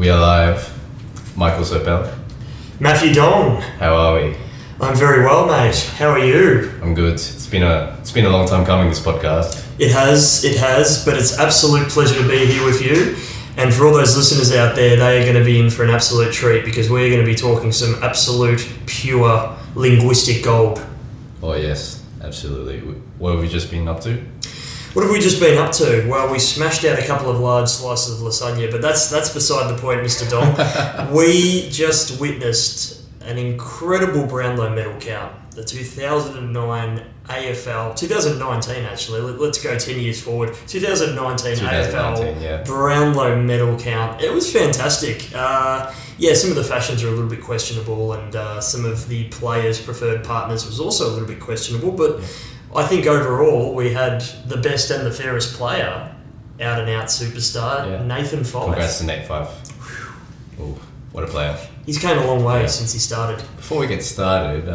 We are live. Michael Serpent. Matthew Dong. How are we? I'm very well, mate. How are you? I'm good. It's been a long time coming, this podcast. It has, but it's absolute pleasure to be here with you. And for all those listeners out there, they are going to be in for an absolute treat because we're going to be talking some absolute pure linguistic gold. Oh yes, absolutely. What have we just been up to? What have we just been up to? Well, we smashed out a couple of large slices of lasagna, but that's beside the point, Mr. Dom. We just witnessed an incredible Brownlow medal count. The 2009 AFL, 2019 actually, let's go 10 years forward. 2019 AFL yeah. Brownlow medal count. It was fantastic. Some of the fashions are a little bit questionable and some of the players' preferred partners was also a little bit questionable, but I think overall we had the best and the fairest player, out and out superstar, Nathan Fyfe. Congrats to Nate Fyfe. Ooh, what a player. He's came a long way since he started. Before we get started,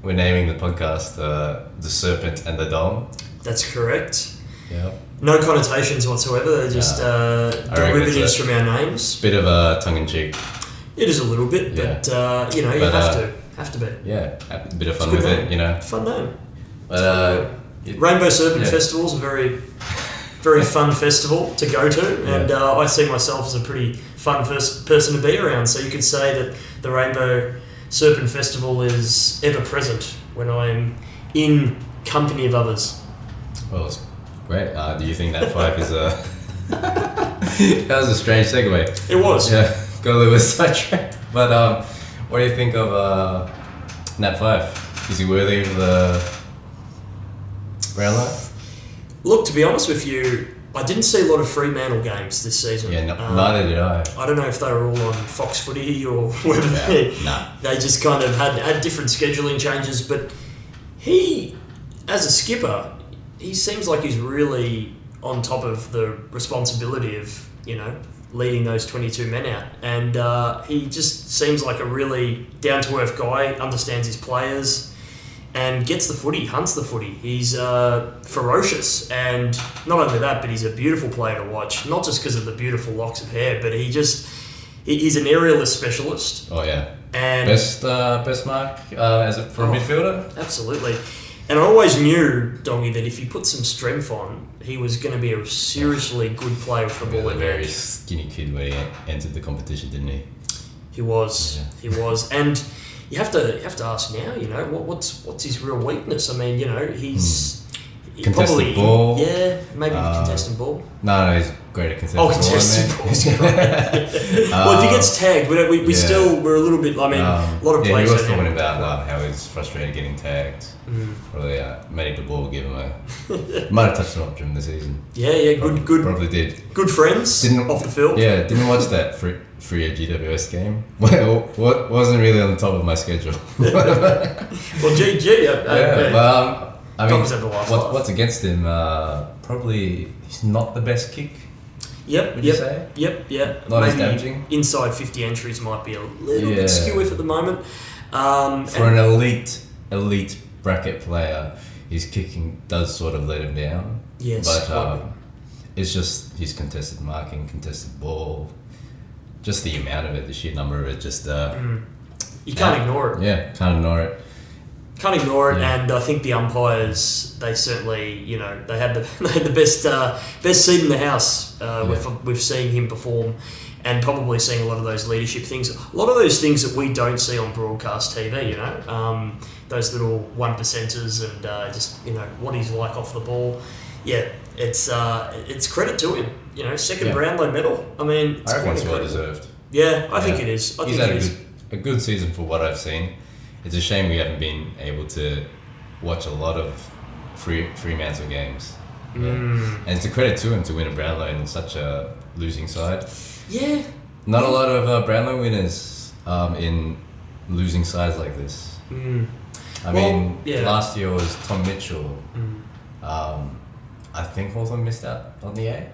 we're naming the podcast The Serpent and the Dom. That's correct. Yeah. No connotations whatsoever, they're just derivatives from our names. Bit of a tongue-in-cheek. It is a little bit, but you have to be. Yeah, a bit of fun with it, you know. Fun name. But Rainbow Serpent Festival is a very, very fun festival to go to, and I see myself as a pretty fun person to be around. So you could say that the Rainbow Serpent Festival is ever present when I'm in company of others. Well, it's great. Do you think that Fyfe is a... That was a strange segue. It was. Yeah, got a little bit sidetracked. But what do you think of Nat Fyfe? Is he worthy of the Brownlow? Look, to be honest with you, I didn't see a lot of Fremantle games this season. Yeah, neither did I. I don't know if they were all on Fox Footy or whether they just kind of had different scheduling changes. But he, as a skipper, he seems like he's really on top of the responsibility of, leading those 22 men out. And he just seems like a really down-to-earth guy, understands his players, and gets the footy, hunts the footy. He's ferocious, and not only that, but he's a beautiful player to watch, not just because of the beautiful locks of hair, but he's an aerialist specialist. Oh yeah. And best mark for a midfielder? Absolutely. And I always knew, Dongy, that if he put some strength on, he was going to be a seriously good player with the ball. He was a very skinny kid when he entered the competition, didn't he? He was. Yeah. He was. And you have to ask now, what's his real weakness? I mean, he's contested ball. Yeah, maybe contested ball. No, he's great at contested ball. Oh, contested ball. Well, if he gets tagged, we're a little bit. I mean, a lot of players. He was talking about how he's frustrated getting tagged. Probably Matty de Boer gave him might have touched him up during the season. Yeah, good. Probably did. Good friends off the field. Yeah, didn't watch that free GWS game. Well, wasn't really on the top of my schedule. Well, GG. I mean, what's against him? Probably he's not the best kick. Yep. Would you say? Yep. Yeah. Not as damaging. Inside 50 entries might be a little bit skew at the moment. For an elite bracket player, his kicking does sort of let him down. Yes. But it's just his contested marking, contested ball, just the amount of it, the sheer number of it. Just you can't ignore it. Yeah, can't ignore it. Can't ignore it, and I think the umpires, they certainly, they had the best seat in the house with seeing him perform, and probably seeing a lot of those leadership things, a lot of those things that we don't see on broadcast TV. Those little 1%ers and just what he's like off the ball. Yeah, it's credit to him. Second Brownlow medal. I mean, I reckon it's well deserved. Yeah, I think it is. He's had a good season for what I've seen. It's a shame we haven't been able to watch a lot of Fremantle games. Yeah. And it's a credit to him to win a Brownlow in such a losing side. Yeah. Not a lot of Brownlow winners in losing sides like this. I mean, last year was Tom Mitchell. I think also missed out on the A.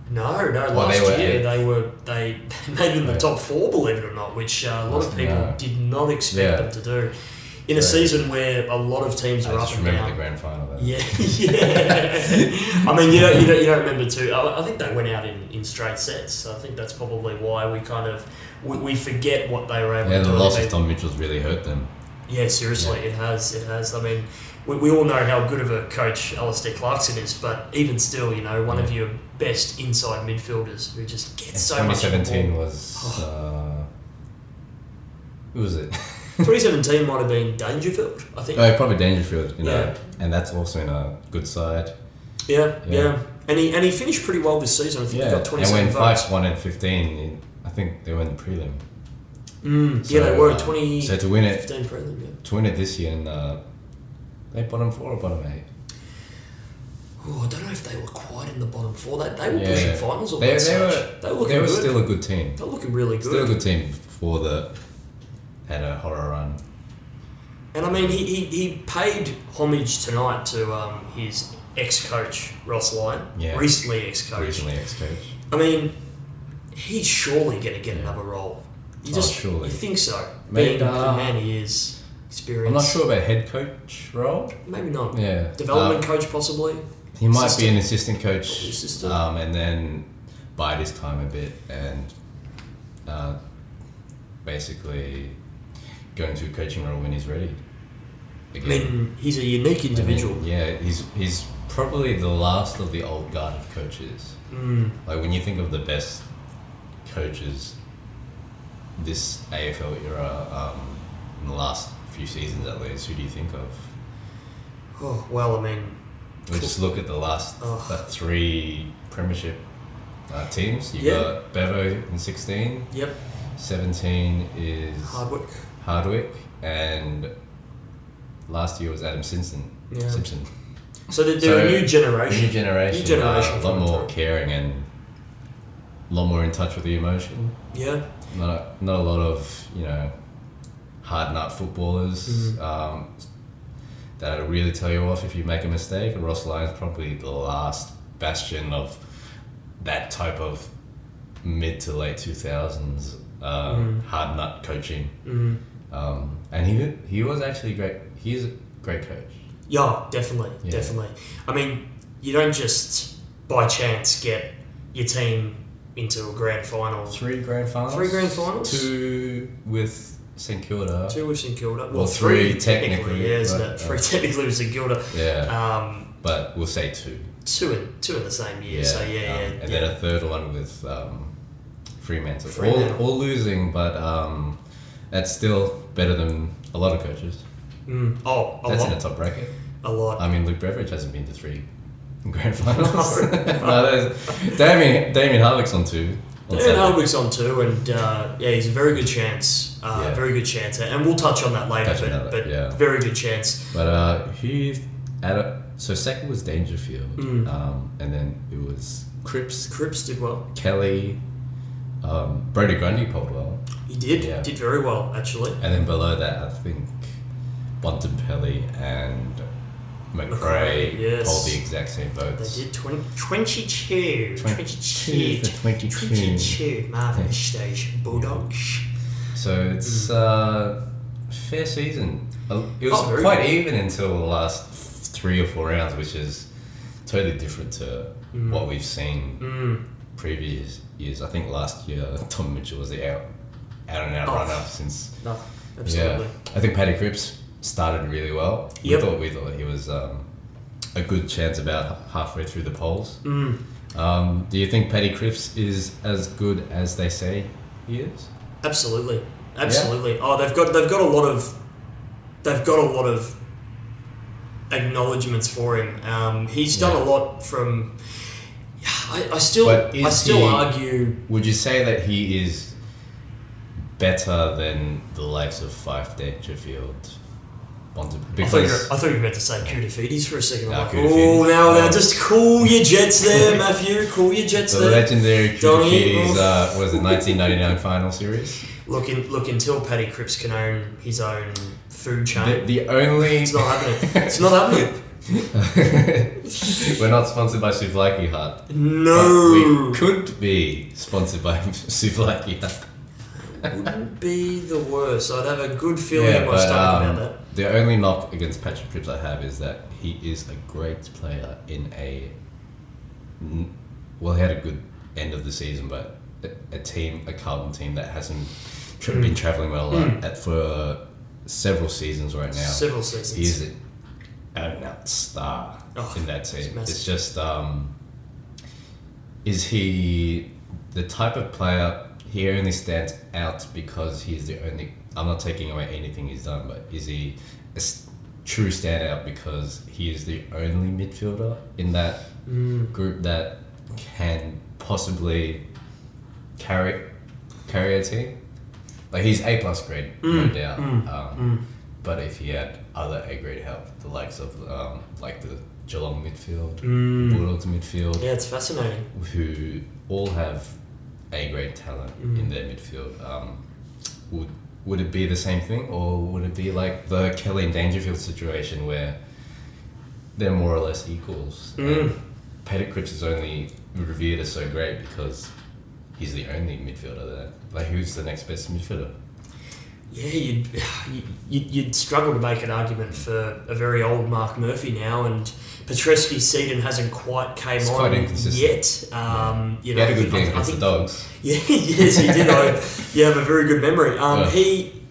No, last year they made it in the top four, believe it or not, which a lot of people did not expect them to do. in a season where a lot of teams are up and down. I just remember the grand final. Though. Yeah. I mean, you don't remember too. I think they went out in straight sets. I think that's probably why we kind of we forget what they were able to do. Yeah, the loss of Tom Mitchell's really hurt them. Yeah, seriously, it has. I mean, we all know how good of a coach Alistair Clarkson is, but even still, one of your best inside midfielders who just gets so much. 2017 was. Who was it? 2017 might have been Dangerfield, I think. Oh, probably Dangerfield, and that's also in a good side. Yeah. And he finished pretty well this season. I think he got 27 and when votes. Fikes won in 15, I think they were in the prelim. They were 20. So to win it, 15 prelim, to win it this year, and they bottom 4 or bottom 8. Oh, I don't know if they were quite in the bottom 4. They were pushing finals. They were good. Still a good team. They were looking really good. Still a good team before had a horror run. And I mean, he paid homage tonight to his ex-coach, Ross Lyon. Yeah. Recently ex-coach. I mean, he's surely going to get another role. Surely. You think so? Maybe, Being the man he is, experience. I'm not sure about head coach role. Maybe not. Yeah. Development coach, possibly. He might be an assistant coach, and then bide his time a bit and basically go into a coaching role when he's ready. Again. I mean, he's a unique individual. He's probably the last of the old guard of coaches. Like when you think of the best coaches this AFL era, in the last few seasons at least, who do you think of? Oh, well, I mean... We just look at the last 3 premiership teams. You got Bevo in 16. Yep. 17 is... Hardwick. And last year was Adam Simpson. So they're a new generation. New generation. A lot more caring and a lot more in touch with the emotion. Yeah. Not a lot of, hard nut footballers that'll really tell you off if you make a mistake. And Ross Lyon's probably the last bastion of that type of mid to late 2000s hard nut coaching. And he was actually great. He's a great coach. Yeah, definitely. I mean, you don't just by chance get your team into a grand final. 3 grand finals. 3 grand finals. 2 with St Kilda. 2 with St Kilda. Well, 3 technically. Yeah, isn't it? 3 technically with St Kilda. Yeah. But we'll say 2. 2 in the same year. So and then a third one with Fremantle. All losing, but that's still better than a lot of coaches. That's in a top bracket. A lot. I mean, Luke Beveridge hasn't been to 3 grand finals. No, Damien Hardwick's on 2. Damien Hardwick's on 2, and he's a very good chance. Very good chance, and we'll touch on that later. But very good chance. But so second was Dangerfield, and then it was Cripps. Cripps did well. Kelly, Brody Grundy pulled well. He did. Did very well, actually. And then below that, I think Bontempelli and McRae hold the exact same votes. They did 22 Marvin Stage Bulldogs. So it's fair season. It was quite even until the last 3 or 4 rounds, which is totally different to what we've seen previous years. I think last year Tom Mitchell was the out and out runner since. No, absolutely. Yeah, I think Paddy Cripps started really well. Yep. We thought he was a good chance about halfway through the polls. Do you think Paddy Cripps is as good as they say he is? Absolutely. Yeah. Oh, they've got a lot of acknowledgements for him. He's done a lot from. I still argue. Would you say that he is better than the likes of Fife, Dangerfield? Because I thought you were about to say Koutafidis for a second. Now just cool your jets there, Matthew. Cool your jets there. The legendary Koutafidis, was it 1999 final series? Look, until Paddy Cripps can own his own food chain. The only... It's not happening. We're not sponsored by Souvlaki Hut. No. But we could be sponsored by Souvlaki Hut. wouldn't be the worst. I'd have a good feeling in my stomach about that. The only knock against Patrick Cripps I have is that he is a great player in he had a good end of the season, but a Carlton team that hasn't been travelling well for several seasons right now. Several seasons. He's an out star in that team. It's just, is he the type of player, he only stands out because he's the only, I'm not taking away anything he's done, but is he a true standout because he is the only midfielder in that group that can possibly carry a team? Like, he's A+ grade, no doubt. But if he had other A grade help, the likes of like the Geelong midfield, Bulldogs midfield, it's fascinating, who all have A grade talent in their midfield, would it be the same thing, or would it be like the Kelly and Dangerfield situation where they're more or less equals? Patrick Cripps is only revered as so great because he's the only midfielder there. Like, who's the next best midfielder? Yeah, you'd struggle to make an argument for a very old Mark Murphy now, and Petreski-Seaton hasn't quite came on yet. He had a good game against the Dogs. Yeah, yes, he did. You have a very good memory.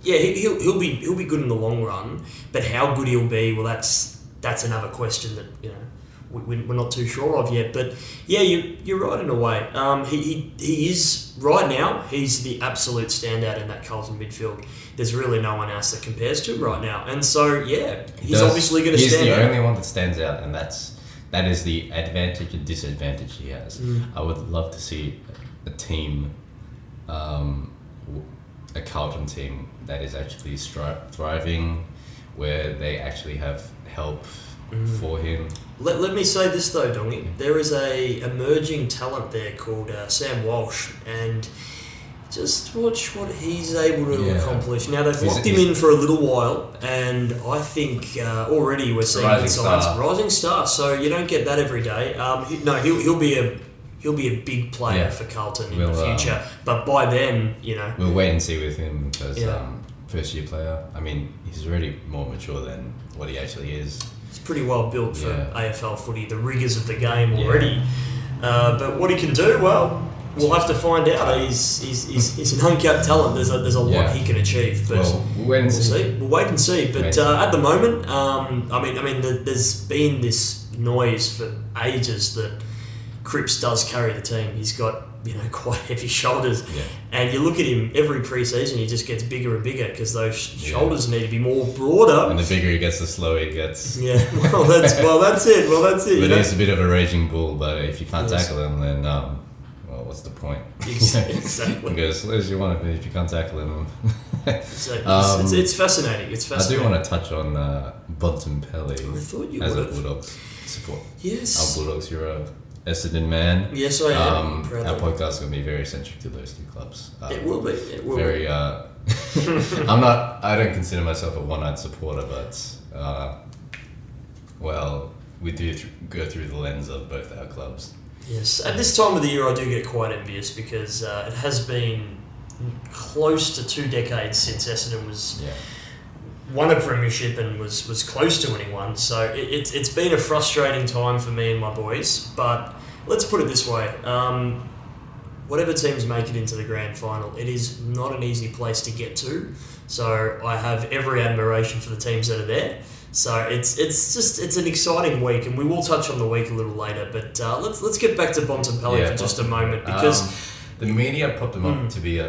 He'll be good in the long run, but how good he'll be, well, that's another question that we're not too sure of yet. But yeah, you're right in a way. He is right now. He's the absolute standout in that Carlton midfield. There's really no one else that compares to him right now, and so he's obviously going to stand out. He's the only one that stands out, and that is the advantage and disadvantage he has. I would love to see a team, a Carlton team that is actually thriving, where they actually have help for him. Let me say this though, Dongy. There is a emerging talent there called Sam Walsh, and just watch what he's able to accomplish. Now, they've locked him in for a little while, and I think already we're seeing good signs. Rising star, so you don't get that every day. He'll be a big player for Carlton in the future, but by then, we'll wait and see with him because first year player. I mean, he's already more mature than what he actually is. He's pretty well built for AFL footy, the rigours of the game already. But what he can do, well, we'll have to find out. He's an uncapped talent. There's a lot he can achieve, but we'll wait and see. We'll wait and see. But at the moment, there's been this noise for ages that Cripps does carry the team. He's got quite heavy shoulders, and you look at him every pre-season, he just gets bigger and bigger because those shoulders need to be more broader. And the bigger he gets, the slower he gets. Yeah, that's it. But he's a bit of a raging bull. But if you can't tackle him, then what's the point? Exactly. Go as slow as you want to be if you can't tackle him. It's fascinating. I do want to touch on Bontempelli as a Bulldogs support. Yes. Our Bulldogs, you're a Essendon man. Yes, I am. Our podcast is going to be very centric to those two clubs. It will be. Very. I don't consider myself a one-eyed supporter, but we do go through the lens of both our clubs. Yes, at this time of the year, I do get quite envious because it has been close to 2 decades since Essendon won a premiership and was close to winning one. So it's been a frustrating time for me and my boys. But let's put it this way. Whatever teams make it into the grand final, it is not an easy place to get to. So I have every admiration for the teams that are there. So it's an exciting week, and we will touch on the week a little later. But let's get back to Bontempelli for just a moment, because the media propped him up to be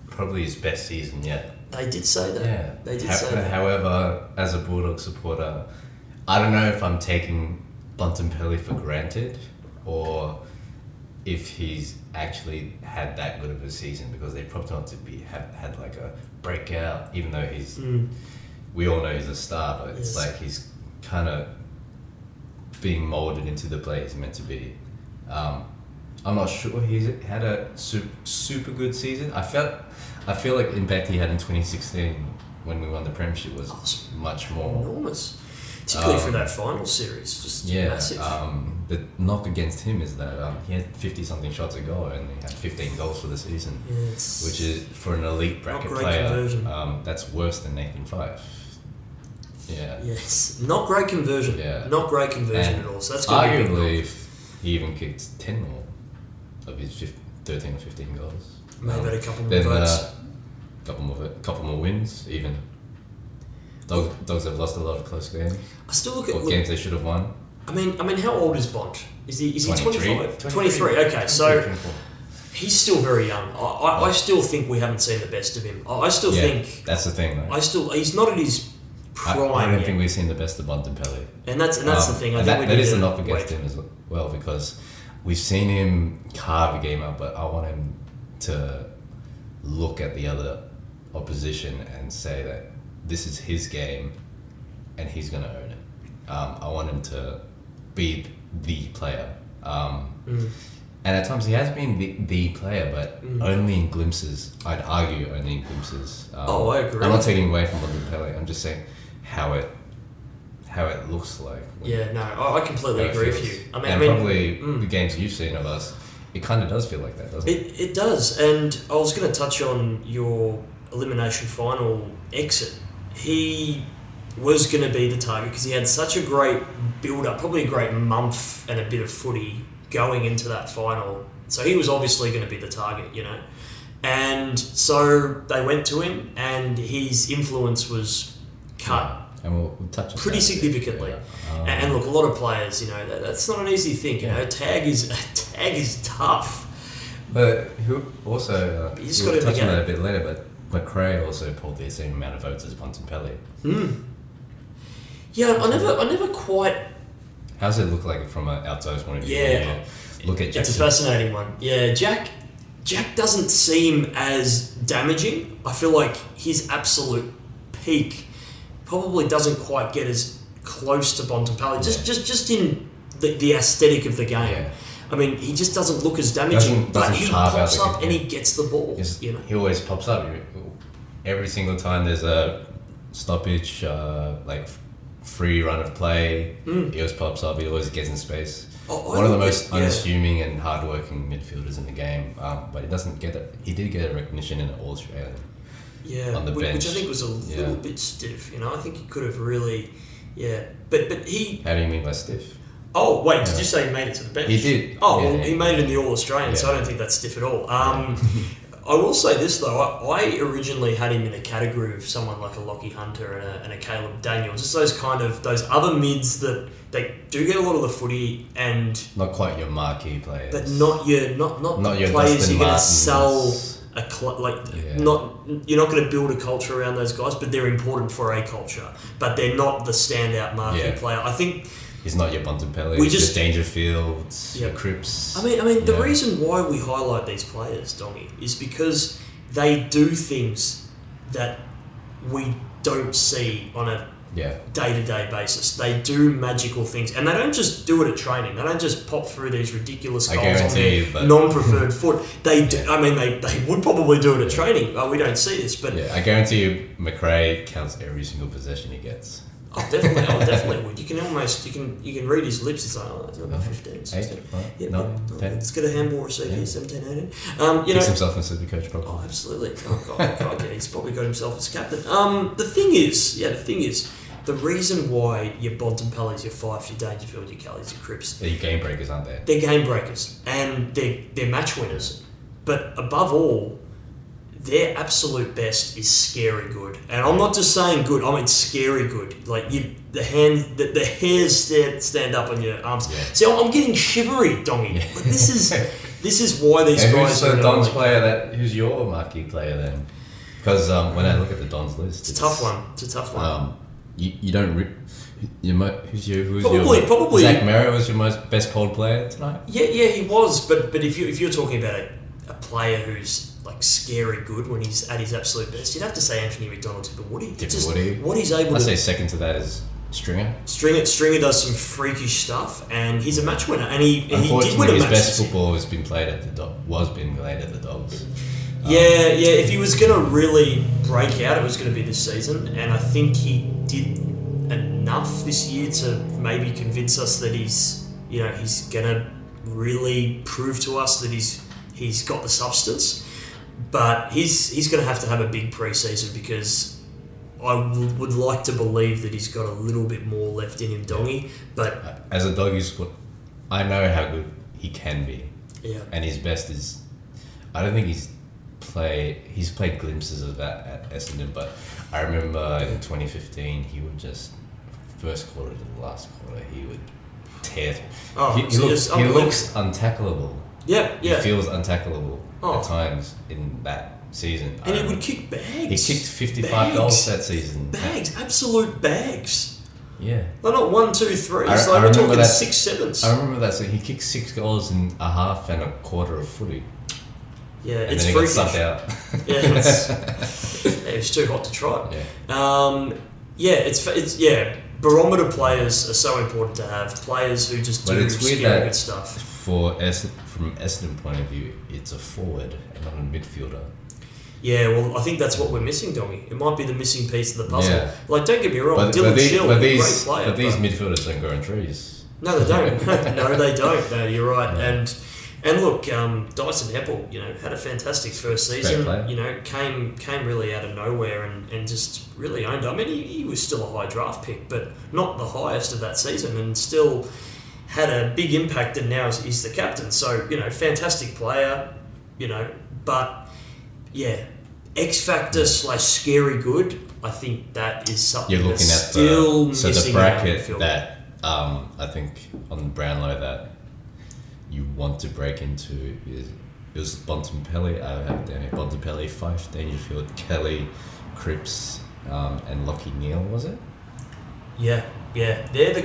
probably his best season yet. They did say that. Yeah. They did say that. However, as a Bulldog supporter, I don't know if I'm taking Bontempelli for granted or if he's actually had that good of a season, because they propped him up to had like a breakout, even though he's we all know he's a star, but it's like he's kind of being molded into the player he's meant to be. I'm not sure he's had a super good season. I feel like the impact he had in 2016 when we won the premiership was much more enormous. particularly for that final series, just massive. The knock against him is that he had 50-something shots a goal and he had 15 goals for the season, which is, for an elite bracket player, that's worse than Nathan Fife. Yeah. Yes, not great conversion. Yeah. Not great conversion at all. So that's arguably, if he even kicked 10 more of his 13 or 15 goals, maybe had a couple more votes. Couple more wins, even. Dogs have lost a lot of close games. I still look at games they should have won. I mean, how old is Bond? Is he 25? 23. Okay, so he's still very young. I still think we haven't seen the best of him. I still think that's the thing. Right? He's not at his prime. I don't think we've seen the best of Bontempelli. And that's the thing. I think that is a knock against him as well, because we've seen him carve a game up, but I want him to look at the other opposition and say that this is his game and he's going to own it. I want him to be the player. And at times he has been the player, but only in glimpses. I'd argue only in glimpses. I agree. I'm not taking away from Bontempelli. I'm just saying how it looks like. Yeah, no, I completely agree with you. I mean, probably the games you've seen of us, it kind of does feel like that, doesn't it? It does. And I was going to touch on your elimination final exit. He was going to be the target because he had such a great build-up, probably a great month and a bit of footy going into that final. So he was obviously going to be the target, you know. And so they went to him and his influence was cut. Yeah. And we'll touch on pretty significantly. Yeah. And look, a lot of players, you know, that's not an easy thing. You know, tag is tough. But who also you just got to touch on that a bit later. But McRae also pulled the same amount of votes as Bontempelli. Yeah, I never quite. How does it look like from an outsider's point of view? Yeah, look at Jackson? It's a fascinating one. Yeah, Jack doesn't seem as damaging. I feel like his absolute peak probably doesn't quite get as close to Bontempelli. Just in the aesthetic of the game. Yeah. I mean, he just doesn't look as damaging, but he pops up and he gets the ball. You know? He always pops up. Every single time there's a stoppage, like free run of play, he always pops up. He always gets in space. One of the most unassuming and hardworking midfielders in the game, but he doesn't get it. He did get a recognition in All Australian. Yeah, on the bench, which I think was a little bit stiff. You know, I think he could have really, But he. How do you mean by stiff? Oh wait, did you say he made it to the bench? He did. Oh, well, he made it in the All Australian, so I don't think that's stiff at all. I will say this though, I originally had him in a category of someone like a Lockie Hunter and a Caleb Daniels, just those other mids that they do get a lot of the footy and not quite your marquee players, but not the your players Dustin you're going to Martins. sell you're not going to build a culture around those guys, but they're important for a culture, but they're not the standout marquee player. I think. He's not your Bontempelli, your Dangerfields, your Cripps. I mean, the reason why we highlight these players, Dongy, is because they do things that we don't see on a day-to-day basis. They do magical things, and they don't just do it at training. They don't just pop through these ridiculous goals on their non-preferred foot. They do. I mean, they would probably do it at training. Well, we don't see this, but I guarantee you, McRae counts every single possession he gets. Oh, definitely would. You can read his lips. He's like, it's about 15, 16. 8, 9, 10. Let's get a handball receive here, 17, 18. Picks himself as the coach, probably. Oh, absolutely. Oh, God, he's probably got himself as captain. The thing is, the reason why your Bontempellis, your Fife, your Dangerfield, your Kellys, your Cripps... They're game breakers, aren't they? They're game breakers, and they're match winners. But above all, their absolute best is scary good, and I'm not just saying good. I mean scary good. Like the hairs stand up on your arms. Yeah. See, I'm getting shivery, Dongy. Yeah. But this is why these guys. Who's the Dons player who's your marquee player then? Because when I look at the Dons list, it's a tough one. You don't. Who's your probably Zach Merritt was your best cold player tonight. Yeah, he was. But if you're talking about a player who's like scary good when he's at his absolute best, you'd have to say Anthony McDonald-Tipper-Woody. What he's able to... I'd say second to that is Stringer. Stringer does some freakish stuff, and he's a match winner. And he did win a match. Unfortunately, his best football was being played at the Dogs. If he was going to really break out, it was going to be this season, and I think he did enough this year to maybe convince us that he's gonna really prove to us that he's got the substance. But he's going to have a big pre-season, because I would like to believe that he's got a little bit more left in him, Dongy. But as a doggy squad, I know how good he can be. Yeah. And his best is, I don't think he's played glimpses of that at Essendon, but I remember in 2015 he would just, first quarter to the last quarter, he would tear through. Oh, he looks untackleable. Yeah. He feels untackleable at times in that season. And he would kick bags. He kicked 55 goals that season. Bags, absolute bags. Yeah. Well, not 1, 2, 3. It's like we're talking 6, 7s. I remember that. So he kicked 6 goals in a half and a quarter of footy. Yeah, and it's then freakish. He got sucked out. Yeah, it was too hot to try. Yeah. Barometer players are so important to have. Players who just do scary good stuff. From Essendon point of view, it's a forward and not a midfielder. Yeah, well, I think that's what we're missing, Dongy. It might be the missing piece of the puzzle. Yeah. Like, don't get me wrong, Dylan Shield, great player. But these midfielders don't grow on trees. No, they don't. No, they don't. No, you're right. Yeah. And look, Dyson Heppel, had a fantastic first season. Came really out of nowhere and just really owned it. I mean, he was still a high draft pick, but not the highest of that season, and still had a big impact, and now he's the captain. So, fantastic player, but yeah, X factor / scary good. I think that is something you're looking that's at still missing. So the bracket that I think on Brownlow that you want to break into is it was Bontempelli. I have it down here. Bontempelli, Fife, Dangerfield, Kelly, Cripps, and Lockie Neal. Was it? Yeah. They're the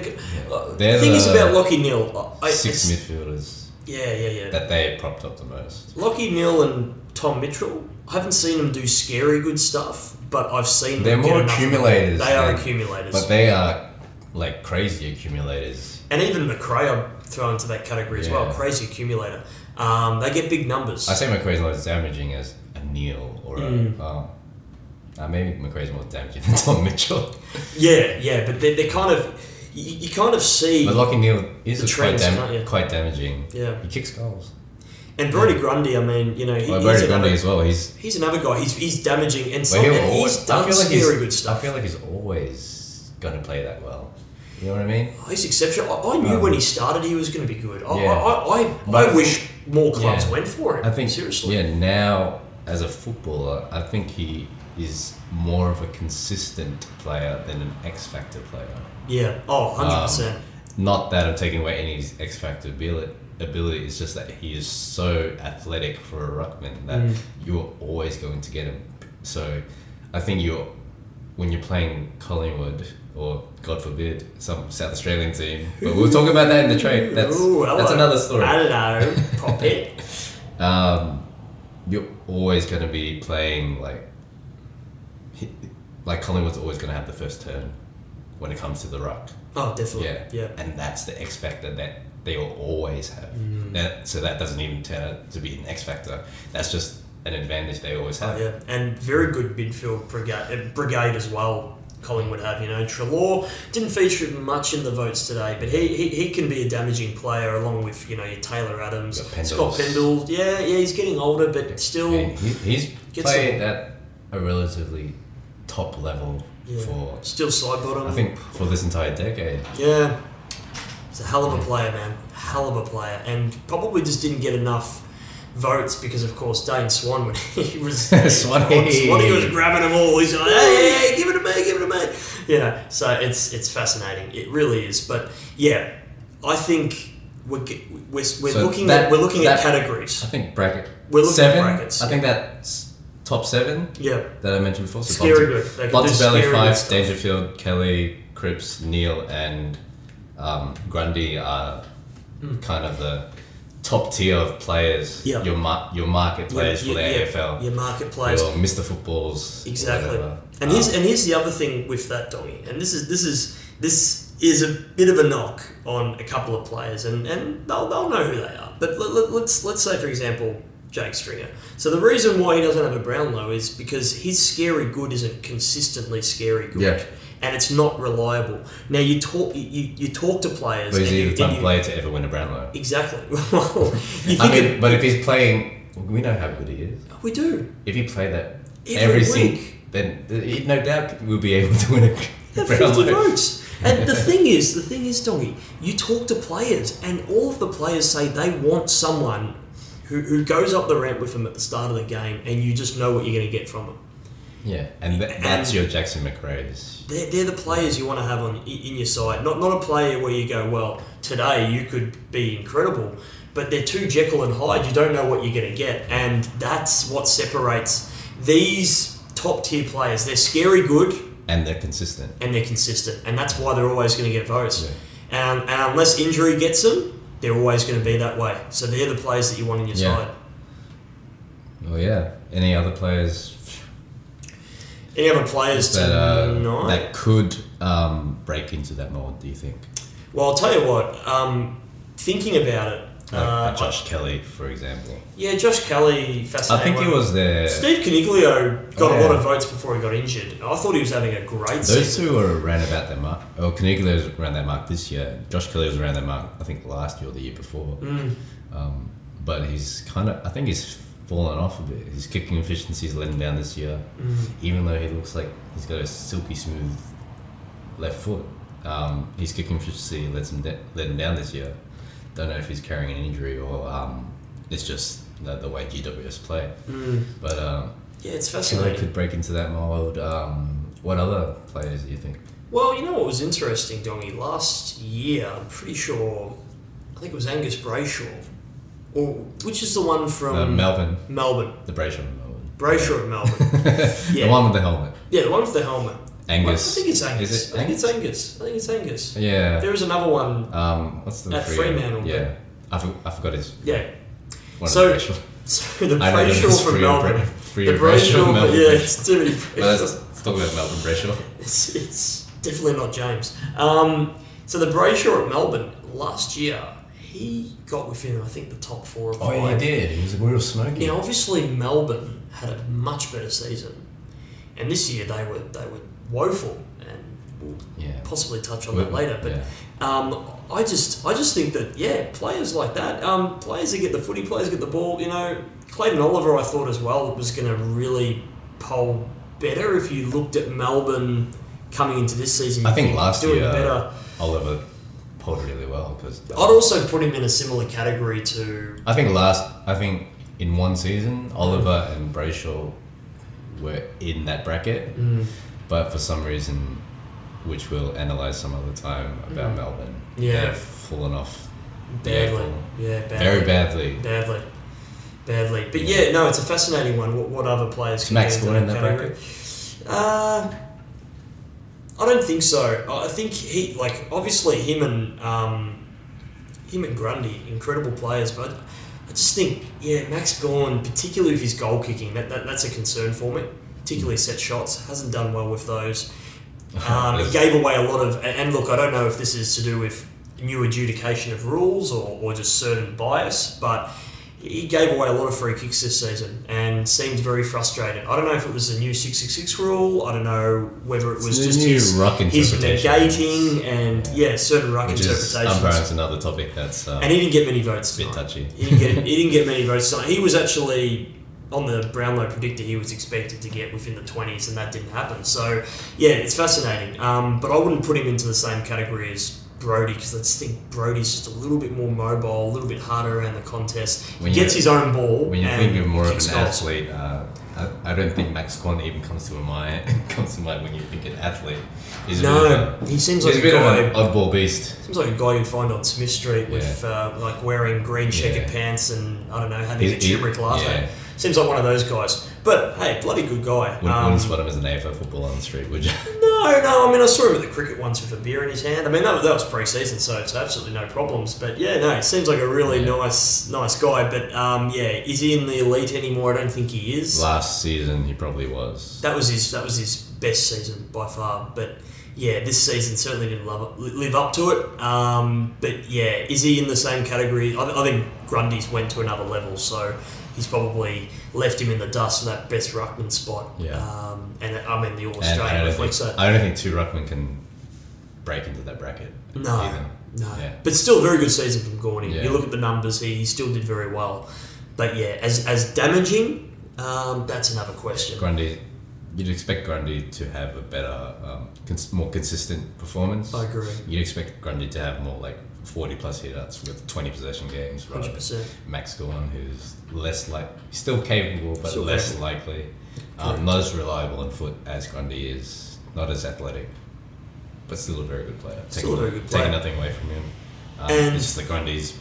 thing is about Lockie Neal. 6 midfielders. Yeah. That they propped up the most. Lockie Neal and Tom Mitchell. I haven't seen them do scary good stuff, but I've seen They're them more get enough accumulators. They are accumulators, but they are like crazy accumulators. And even McRae, I'd throw into that category as well. Crazy accumulator. They get big numbers. I say McRae's not as damaging as a Neal or maybe McRae's more damaging than Tom Mitchell. Yeah, but they're kind of... You kind of see... But Lockie Neal is quite damaging. Yeah. He kicks goals. And Brody Grundy, I mean, Brody Grundy as well. He's another guy. He's damaging, and he's done good stuff. I feel like he's always going to play that well. You know what I mean? He's exceptional. I knew when he started he was going to be good. I wish more clubs went for him. I think seriously. Yeah, now as a footballer, I think he is more of a consistent player than an X Factor player. Yeah. 100%. Not that I'm taking away any of his X Factor ability. It's just that he is so athletic for a ruckman that you're always going to get him. So I think when you're playing Collingwood or, God forbid, some South Australian team, but we'll talk about that in the trade. That's another story. Hello, pop it. You're always going to be playing like Collingwood's always going to have the first turn when it comes to the ruck. Oh, definitely. Yeah. And that's the X factor that they will always have. So that doesn't even turn out to be an X factor. That's just an advantage they always have. Yeah, and very good midfield brigade as well. Collingwood have, Treloar didn't feature much in the votes today, but he can be a damaging player along with your Taylor Adams, Scott Pendle. Yeah, he's getting older, but still he's played at a relatively top level for still side bottom. I think for this entire decade. Yeah, he's a hell of a player, man. Hell of a player, and probably just didn't get enough votes because, of course, Dane Swan, when he was Swanee was grabbing them all. He's like, hey, give it to me. So it's fascinating. It really is. But yeah, I think we're looking at categories. I think bracket. We're looking at brackets. I think that's top 7. Yeah, that I mentioned before. So scary good. Bontempelli, Fife, Dangerfield, Kelly, Cripps, Neal, and Grundy are kind of the top tier of players. Yep. Your market players for the AFL. Your market players. Your Mr. Footballs. Exactly. And here's the other thing with that, Dongy. And this is a bit of a knock on a couple of players, and they'll know who they are. But let's say, for example, Jake Stringer. So the reason why he doesn't have a Brownlow is because his scary good isn't consistently scary good. Yeah. and it's not reliable. Now you talk to players. But is he the type of player to ever win a Brownlow? Exactly. Well, you think but if he's playing, we know how good he is. We do. If he played that every week, week, then he no doubt will be able to win a Brownlow. 50 votes. And the thing is, Dongy, you talk to players, and all of the players say they want someone who goes up the ramp with them at the start of the game, and you just know what you're going to get from them. Yeah, and that's your Jackson McRae's. They're the players you want to have in your side. Not a player where you go, well, today you could be incredible, but they're too Jekyll and Hyde. You don't know what you're going to get, and that's what separates these top-tier players. They're scary good. And they're consistent. And that's why they're always going to get votes. Yeah. And unless injury gets them, they're always going to be that way. So they're the players that you want in your side. Well, yeah. Any other players? Any other players tonight? That could break into that mold, do you think? Well, I'll tell you what. Thinking about it. Like Josh Kelly, for example. Yeah, Josh Kelly, fascinating. I think he was there. Steve Caniglio got a lot of votes before he got injured. I thought he was having a great season. Those two were around about that mark. Well, Caniglio was around that mark this year. Josh Kelly was around that mark, I think, last year or the year before. But he's I think he's fallen off a bit. His kicking efficiency's let him down this year. Even though he looks like he's got a silky smooth left foot. His kicking efficiency let him down this year. Don't know if he's carrying an injury or it's just the way GWS play. But yeah, it's fascinating. Kelly could break into that mold. What other players do you think? Well, you know what was interesting, Dongy? Last year, I'm pretty sure, I think it was Angus Brayshaw, which is the one from Melbourne. The Brayshaw from Melbourne. Brayshaw at Melbourne. Yeah. The one with the helmet. Yeah, the one with the helmet. Angus. I think it's Angus. Is it Angus? I think it's Angus. Yeah. There was another one. What's the at Fremantle? Yeah, I forgot his. Yeah. So the Brayshaw from Melbourne. The Brayshaw, yeah, it's too many. Let's talk about Melbourne Brayshaw. It's definitely not James. So the Brayshaw at Melbourne last year, he got within, I think, the top 4 or 5. Oh, yeah, he did. He was real smoky. Now, obviously, Melbourne had a much better season, and this year they were woeful, and we'll possibly touch on that later. But I just think that players like that, players that get the footy, players get the ball. You know, Clayton Oliver, I thought as well was going to really poll better if you looked at Melbourne coming into this season. I think last year better. Oliver polled really well because I'd also put him in a similar category to. I think in one season Oliver and Brayshaw were in that bracket, but for some reason, which we'll analyse some other time about Melbourne, they've fallen off badly. Very badly. But it's a fascinating one. What other players can Max get in into that category? I don't think so. I think obviously him and Grundy, incredible players, but I just think Max Gawn, particularly with his goal kicking, that's a concern for me. Particularly set shots, hasn't done well with those. He gave away a lot of, and look, I don't know if this is to do with new adjudication of rules or just certain bias, but he gave away a lot of free kicks this season and seemed very frustrated. I don't know if it was the new 666 rule. I don't know whether it was just his negating and certain ruck interpretations. Umpiring's another topic that's and he didn't get many votes tonight. A bit touchy. He didn't get many votes tonight. He was actually on the Brownlow predictor. He was expected to get within the 20s, and that didn't happen. So it's fascinating. But I wouldn't put him into the same category as Brody, because I just think Brody's just a little bit more mobile, a little bit harder around the contest. He gets his own ball. When you think of more of an athlete, I don't think Max Gawn even comes to mind when you think an athlete. He seems like a bit of an oddball beast. Seems like a guy you'd find on Smith Street with wearing green checkered pants and I don't know, having a turmeric latte. Seems like one of those guys. But hey, bloody good guy. Wouldn't spot him as an AFL footballer on the street, would you? No. I mean, I saw him at the cricket once with a beer in his hand. I mean, that was pre-season, so it's absolutely no problems. But he seems like a really nice guy. But is he in the elite anymore? I don't think he is. Last season, he probably was. That was his best season by far. But this season certainly didn't live up to it. Is he in the same category? I think Grundy's went to another level. So he's probably left him in the dust for that best ruckman spot. Yeah. And I mean, the All-Australian reflects that. I don't think two ruckmen can break into that bracket. No. Either. No. Yeah. But still a very good season from Gordy. Yeah. You look at the numbers, he still did very well. But yeah, as damaging, that's another question. Grundy, you'd expect Grundy to have a better, more consistent performance. I agree. You'd expect Grundy to have more like 40 plus hit-outs with 20 possession games. 100%. Max Gorn, who's still capable, but less likely. Not as reliable on foot as Grundy is. Not as athletic, but still a very good player. Taking nothing away from him. And it's just that Grundy's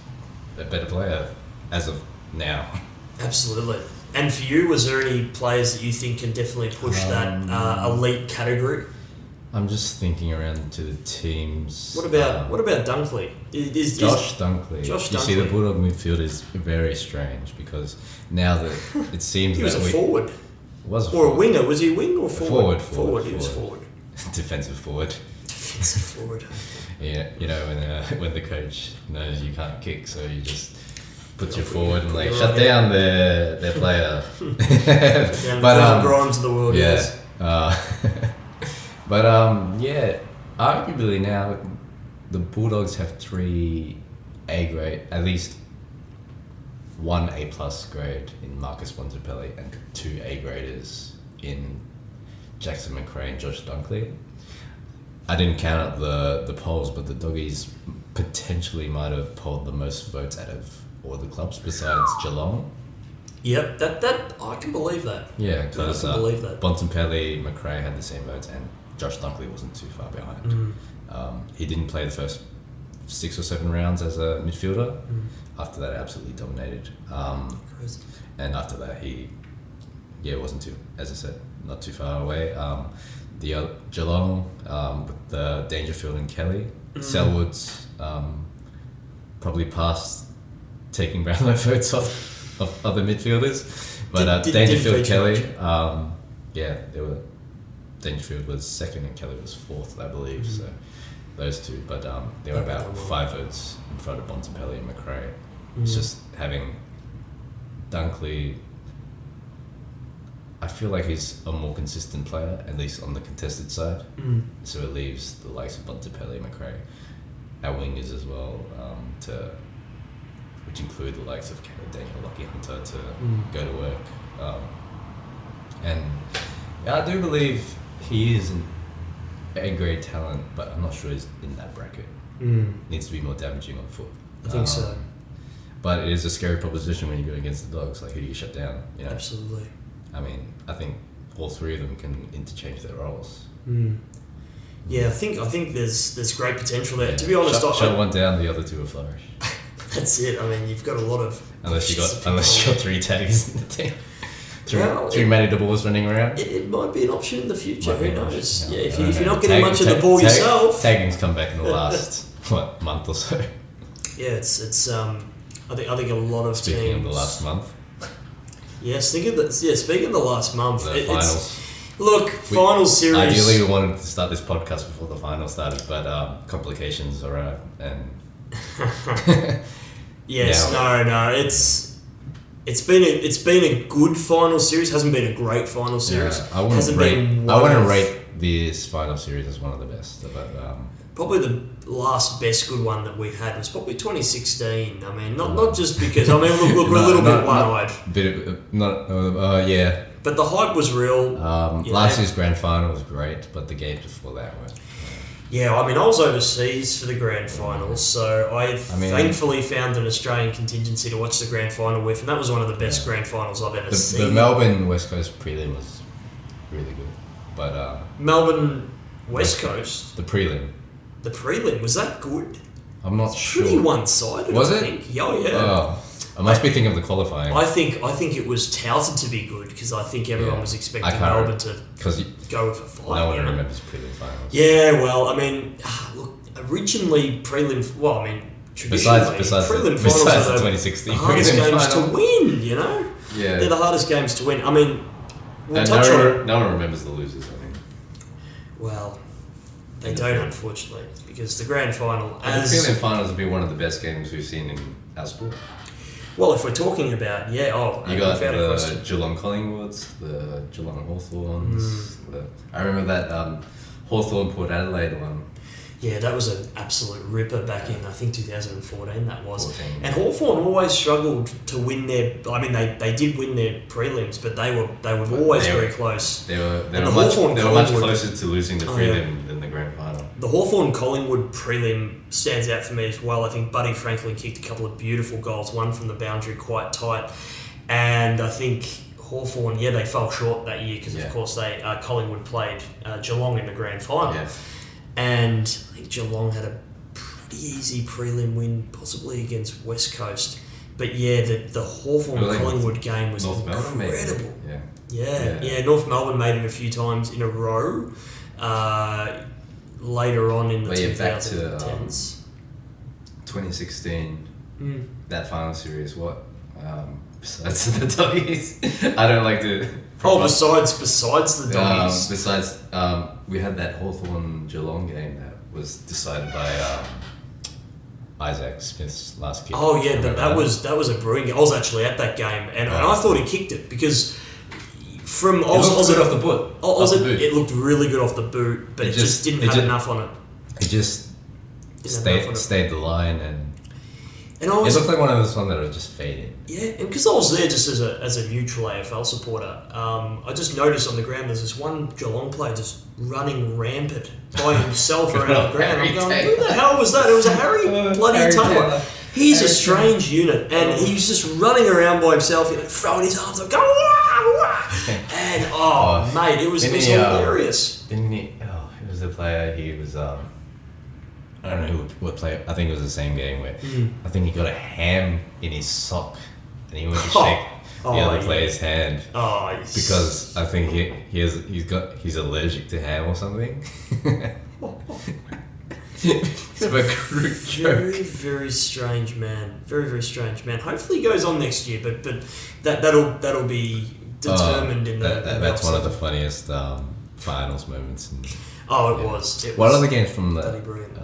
a better player as of now. Absolutely. And for you, was there any players that you think can definitely push that elite category? I'm just thinking around to the teams. What about Dunkley? Josh Dunkley. You see, the Bulldog midfield is very strange because now that it seems he was that a forward. Was a or forward. A winger. Was he a wing or forward? Forward. He was forward. Defensive forward. Defensive forward. Yeah, when the coach knows you can't kick, so you just put your forward and shut down their player. But Grimes of the world. Yeah. Yes. But arguably now the Bulldogs have 3 A grade, at least 1 A plus grade in Marcus Bontempelli and 2 A graders in Jackson McRae and Josh Dunkley. I didn't count up the polls, but the Doggies potentially might have polled the most votes out of all the clubs besides Geelong. Yep, that I can believe that. Yeah, because I can believe that. Bontempelli, McRae had the same votes, and Josh Dunkley wasn't too far behind. He didn't play the first 6 or 7 rounds as a midfielder. After that, absolutely dominated. Crazy. And after that, he wasn't too, as I said, not too far away. The Geelong with the Dangerfield and Kelly, Selwood's probably past taking Brownlow votes off of other midfielders, but Dangerfield, Kelly, Dangerfield was second and Kelly was fourth, I believe. So those two, but they were about 5 votes in front of Bontempelli and McRae. It's just having Dunkley. I feel like he's a more consistent player, at least on the contested side. So it leaves the likes of Bontempelli and McRae, our wingers as well, which include the likes of Daniel Lockie Hunter to go to work. And I do believe he is an A-grade talent, but I'm not sure he's in that bracket. Needs to be more damaging on foot. I think so. But it is a scary proposition when you go against the Dogs. Like, who do you shut down? Absolutely. I mean, I think all 3 of them can interchange their roles. Yeah, I think there's great potential there. To be honest, shut one down, the other 2 will flourish. That's it. I mean, you've got a lot of unless you got 3 tags in the team. Three Matty balls running around. It might be an option in the future. Who knows? If you're not getting much of the ball yourself, tagging's come back in the last month or so. Yeah, it's I think a lot of Speaking teams. of the last month. Speaking of the last month, the finals. Final series. Ideally, we wanted to start this podcast before the final started, but complications arrived and. Yes, no. It's been a good final series. Hasn't been a great final series. Yeah, I want to rate this final series as one of the best. But probably the last best good one that we've had was probably 2016. I mean, not just because we're a little bit one-eyed. Yeah. But the hype was real. Last year's grand final was great, but the games before that were. Yeah, I mean, I was overseas for the grand final, so I thankfully found an Australian contingency to watch the grand final with, and that was one of the best grand finals I've ever seen. The Melbourne West Coast prelim was really good, but Melbourne West Coast. The prelim. The prelim, was that good? I'm not sure. Pretty one-sided. Was I it? think. Yeah. Oh, I must be thinking of the qualifying. I think it was touted to be good because I think everyone was expecting Melbourne to go with a fight. No one remembers prelim finals. Yeah, well, I mean, look, originally prelim. Well, I mean, traditionally prelim finals are the 2016 hardest games final. to win. You know, they're the hardest games to win. I mean, no one remembers the losers. I mean, well, they don't, unfortunately, because the grand final. The prelim finals would be one of the best games we've seen in our sport. Well, if we're talking about, you got question. the Geelong Collingwoods, the Geelong Hawthorns. I remember that Hawthorn Port Adelaide one. Yeah, that was an absolute ripper back in, I think, 2014 that was. 14. And Hawthorn always struggled to win their... I mean, they did win their prelims, but they were always very close. They were much closer to losing the prelim than the grand final. The Hawthorn-Collingwood prelim stands out for me as well. I think Buddy Franklin kicked a couple of beautiful goals, one from the boundary quite tight. And I think Hawthorn, they fell short that year because, of course, Collingwood played Geelong in the grand final. Yeah. And I think Geelong had a pretty easy prelim win, possibly against West Coast. But the Hawthorn-Collingwood game was incredible. Yeah, North Melbourne made it a few times in a row. Later on in the 2010s. 2016, that final series, what? Besides the doggies, I don't like to... Besides the doggies. We had that Hawthorn-Geelong game that was decided by Isaac Smith's last kick. Oh yeah, that was a brilliant game. I was actually at that game, and I thought he kicked it because it looked good off the boot. It looked really good off the boot, but it just didn't have enough on it. It just stayed the line, and it looked like one of those ones that would just fade in. Yeah, and because I was there just as a neutral AFL supporter, I just noticed on the ground there's this one Geelong player just running rampant by himself around the ground. I'm going, who the hell was that? It was a Harry Taylor. He's a strange unit, and he's just running around by himself, throwing his arms up, going, wah, wah. And mate, it was hilarious. Didn't he? Oh, he was a player. He was I don't know what player. I think it was the same game where I think he got a ham in his sock, and he went to shake the other player's hand because I think he's allergic to ham or something. It's a crude joke. Very, very strange man. Very, very strange man. Hopefully he goes on next year, but that'll be determined in the. That's one of the funniest finals moments. It was. What other games from the? Brilliant.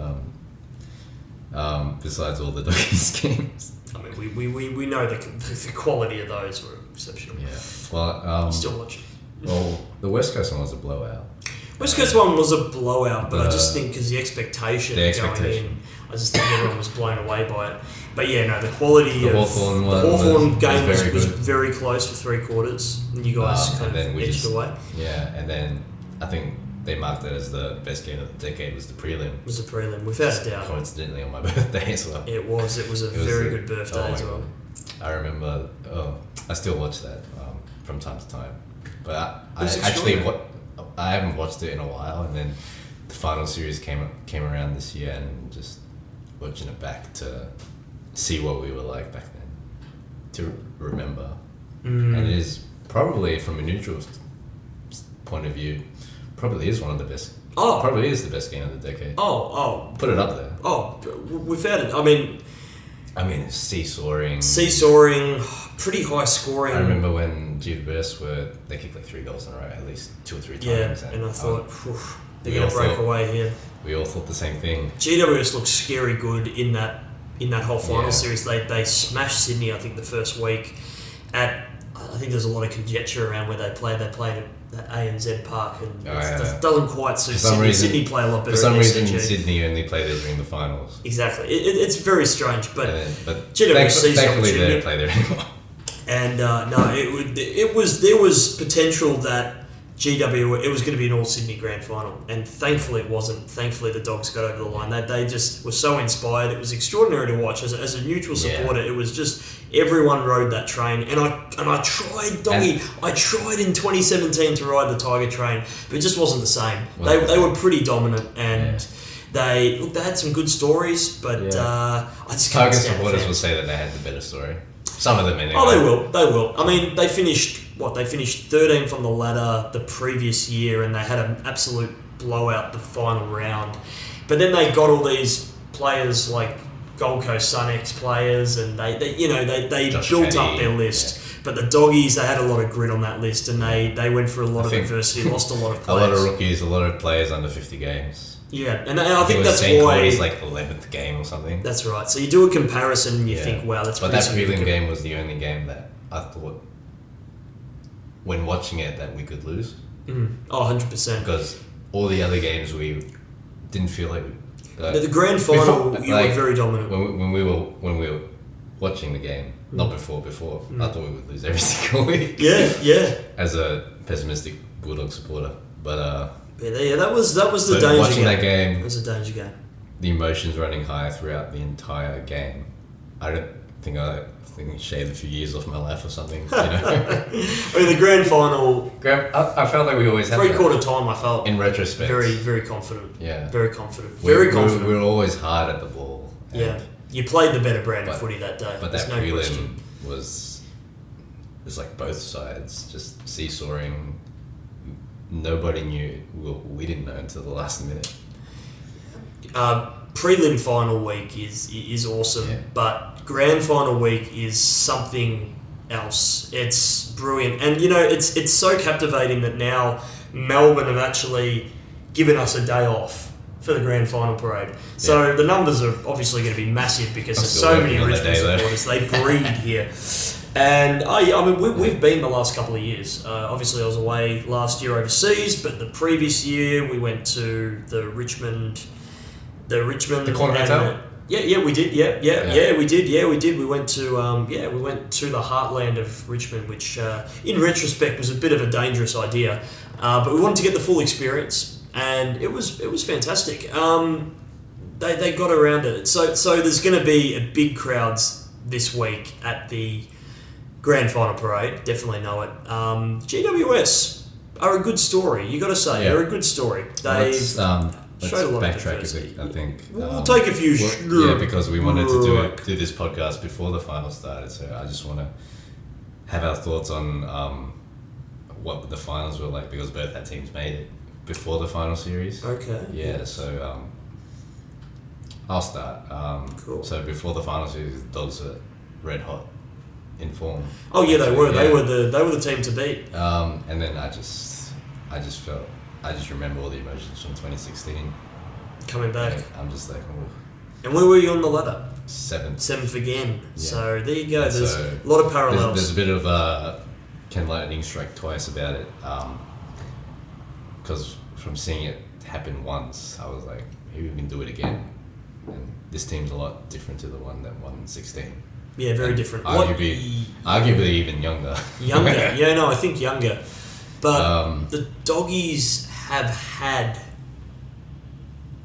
Besides all the doggies games. I mean, we know the quality of those were exceptional. Yeah. Well, still watching. Well, the West Coast one was a blowout. West Coast one was a blowout, but I just think because the expectation going in, I just think everyone was blown away by it. But the quality of the Hawthorn game was very close for 3 quarters, and you guys kind of edged away. Yeah, and then I think they marked it as the best game of the decade was the prelim. Without a doubt. Coincidentally on my birthday as well. It was a very good birthday as well. I remember, I still watch that from time to time. But I haven't watched it in a while, and then the final series came around this year, and just watching it back to see what we were like back then, to remember. And it is probably, from a neutral point of view, probably is one of the best. Probably is the best game of the decade. Put it up there. Without it. I mean, it's seesawing, pretty high scoring. I remember when GWS they kicked like 3 goals in a row, at least 2 or 3 times. And I thought, they're going to break away here. We all thought the same thing. GWS looked scary good in that whole final series. They smashed Sydney, I think, the first week. I think there's a lot of conjecture around where they played. They played at ANZ Park, and it doesn't quite suit Sydney. Sydney play a lot better. For some reason, Sydney only play there during the finals. Exactly. It's very strange, but GWS sees thankfully they don't play there anymore. And there was potential that it was going to be an all Sydney grand final, and thankfully it wasn't. Thankfully the Dogs got over the line. They just were so inspired. It was extraordinary to watch. As a neutral supporter, it was just everyone rode that train, and I tried, Doggy. I tried in 2017 to ride the Tiger train, but it just wasn't the same. They were pretty dominant, and they had some good stories, but I just can't stand Tiger supporters will say that they had the better story. Some of them anyway. They will. I mean, they finished 13th on the ladder the previous year, and they had an absolute blowout the final round. But then they got all these players like Gold Coast Sun X players, and they built up their list. Yeah. But the Doggies, they had a lot of grit on that list, and they went for a lot of adversity, lost a lot of players. A lot of rookies, a lot of players under 50 games. Yeah, and I think that's St. why Cody's like 11th game or something. That's right. So you do a comparison, and you think, "Wow, that's." But that prelim game was the only game that I thought, when watching it, that we could lose. Oh, 100%. Because all the other games we didn't feel like. The grand final, you were very dominant. When we were watching the game, not before, I thought we would lose every single week. Yeah. As a pessimistic Bulldog supporter, but that was the danger game. Watching that game, it was a danger game. The emotions running high throughout the entire game. I don't think I shaved a few years off my life or something. You know? I mean, the grand final. I felt like we always had 3/4 time. I felt in retrospect very confident. Yeah, very confident. Very confident. We were always hard at the ball. Yeah, you played the better brand of footy that day. But There's that no prelim question. was like both sides just seesawing. Nobody knew. Well, we didn't know until the last minute. Prelim final week is awesome, but grand final week is something else. It's brilliant, and it's so captivating that now Melbourne have actually given us a day off for the grand final parade. So the numbers are obviously going to be massive because there's so many Richmond supporters. They breed here. And I mean, we've been the last couple of years. Obviously, I was away last year overseas, but the previous year we went to the Richmond. The Corner Hotel. Yeah, we did. Yeah, we did. We went to the heartland of Richmond, which in retrospect was a bit of a dangerous idea, but we wanted to get the full experience, and it was fantastic. They got around it. So there's going to be a big crowds this week at the grand final parade. Definitely know it. GWS are a good story. You got to say they're a good story. Let's backtrack a bit, I think. We'll take a few... because we wanted to do this podcast before the final started, so I just want to have our thoughts on what the finals were like, because both our teams made it before the final series. Okay. Yeah, so I'll start. Cool. So before the final series, the Dogs were red hot in form. Oh yeah, they were. Yeah. They were the team to beat. And then I just remember all the emotions from 2016. Coming back. I'm just like, oh. And where were you on the ladder? 7th again. Yeah. So there you go. And there's a lot of parallels. There's a bit of can lightning strike twice about it. Because from seeing it happen once, I was like, maybe we can do it again. And this team's a lot different to the one that won 16. Yeah, very different. Arguably even younger. Younger. Yeah, no, I think younger. But the Doggies have had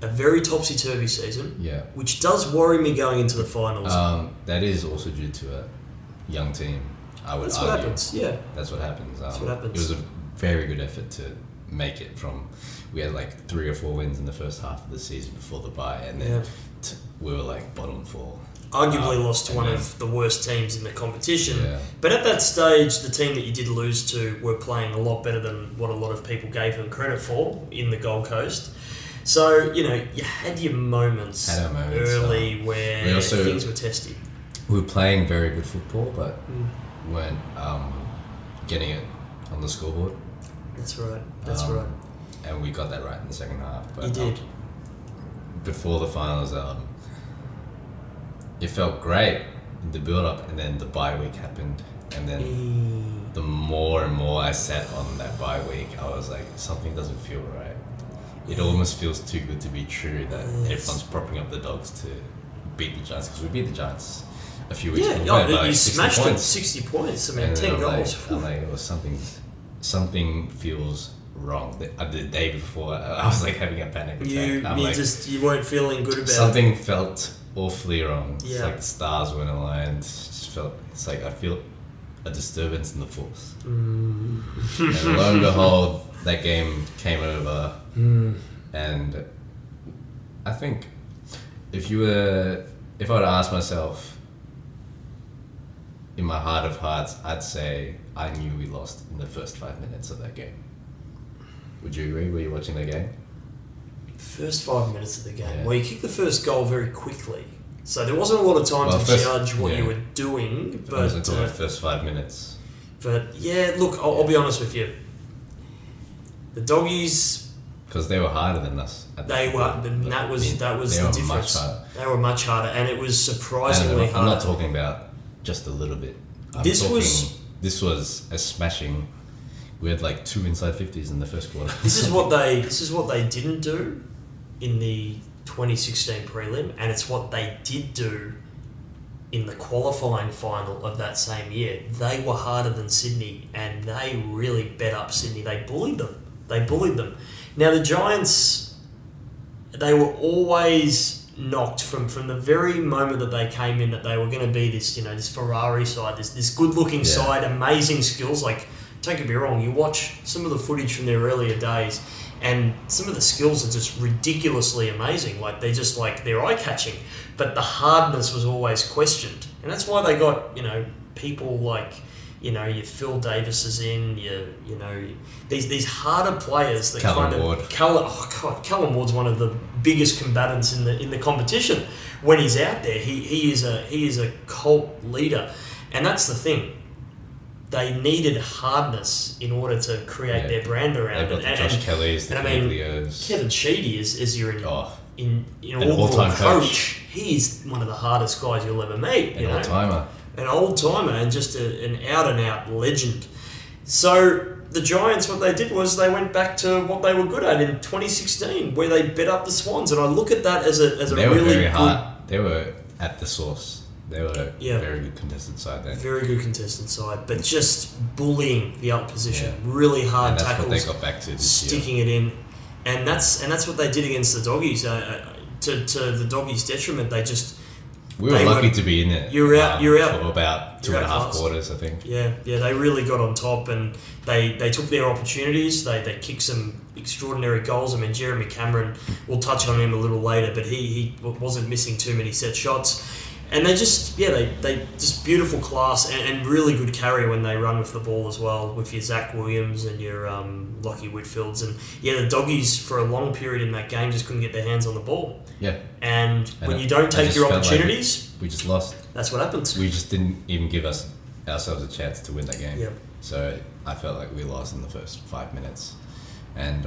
a very topsy-turvy season, which does worry me going into the finals. That is also due to a young team, I would argue. That's what happens, yeah. That's what happens. That's what happens. It was a very good effort to make it from... We had like 3 or 4 wins in the first half of the season before the bye, and then we were like bottom 4. Arguably lost to one of the worst teams in the competition. Yeah. But at that stage, the team that you did lose to were playing a lot better than what a lot of people gave them credit for in the Gold Coast. So, you had your moments, early where things were testy. We were playing very good football, but weren't getting it on the scoreboard. That's right. That's right. And we got that right in the second half. But, you did. Before the finals, it felt great in the build-up, and then the bye week happened, and then the more and more I sat on that bye week, I was like, something doesn't feel right. It almost feels too good to be true that everyone's propping up the Dogs to beat the Giants, because we beat the Giants a few weeks ago. Yeah, you smashed them 60 points. I mean, and 10 goals. I'm like, it was something feels wrong. The day before, I was like having a panic attack. You weren't feeling good about something felt awfully wrong. It's like the stars weren't aligned. It's like I feel a disturbance in the force. And lo and behold, that game came over. And I think if I were to ask myself in my heart of hearts, I'd say I knew we lost in the first 5 minutes of that game. Would you agree? Were you watching that game? First 5 minutes of the game. Well, you kicked the first goal very quickly, so there wasn't a lot of time to judge what you were doing. But it wasn't until the first 5 minutes. But look, I'll be honest with you. The Doggies because they were harder than us. That was the difference. They were much harder, and it was surprisingly hard. I'm not talking about just a little bit. This was a smashing. We had like 2 inside 50s in the first quarter. This is what they didn't do in the 2016 prelim, and it's what they did do in the qualifying final of that same year. They were harder than Sydney, and they really bet up Sydney. They bullied them. Now the Giants, they were always knocked from the very moment that they came in that they were going to be this, this Ferrari side, this good-looking side, amazing skills. Like, don't get me wrong, you watch some of the footage from their earlier days, and some of the skills are just ridiculously amazing. Like, they're eye-catching. But the hardness was always questioned. And that's why they got, people like, your Phil Davises in, these harder players that Callum Ward's one of the biggest combatants in the competition. When he's out there, he is a cult leader. And that's the thing. They needed hardness in order to create their brand around it. And Josh Kelly's, the Kevin Sheedy is your all-time coach. He's one of the hardest guys you'll ever meet. An old-timer and just an out-and-out legend. So the Giants, what they did was they went back to what they were good at in 2016, where they bet up the Swans. And I look at that as a they really were very good... hard. They were at the source. They were a very good contested side then. Very good contested side, but just bullying the opposition. Really hard tackles. That's what they got back to this year. Sticking it in. And that's what they did against the Doggies. To the Doggies' detriment, they just... We were lucky to be in it. You're out. For about 2.5 quarters, I think. Yeah, they really got on top, and they took their opportunities. They kicked some extraordinary goals. I mean, Jeremy Cameron, we'll touch on him a little later, but he wasn't missing too many set shots. And they just, they just beautiful class and really good carry when they run with the ball as well, with your Zach Williams and your Lockie Whitfields. And the Doggies for a long period in that game just couldn't get their hands on the ball. Yeah. And when you don't take your opportunities... we just lost. That's what happens. We just didn't even give ourselves a chance to win that game. Yeah. So I felt like we lost in the first 5 minutes. And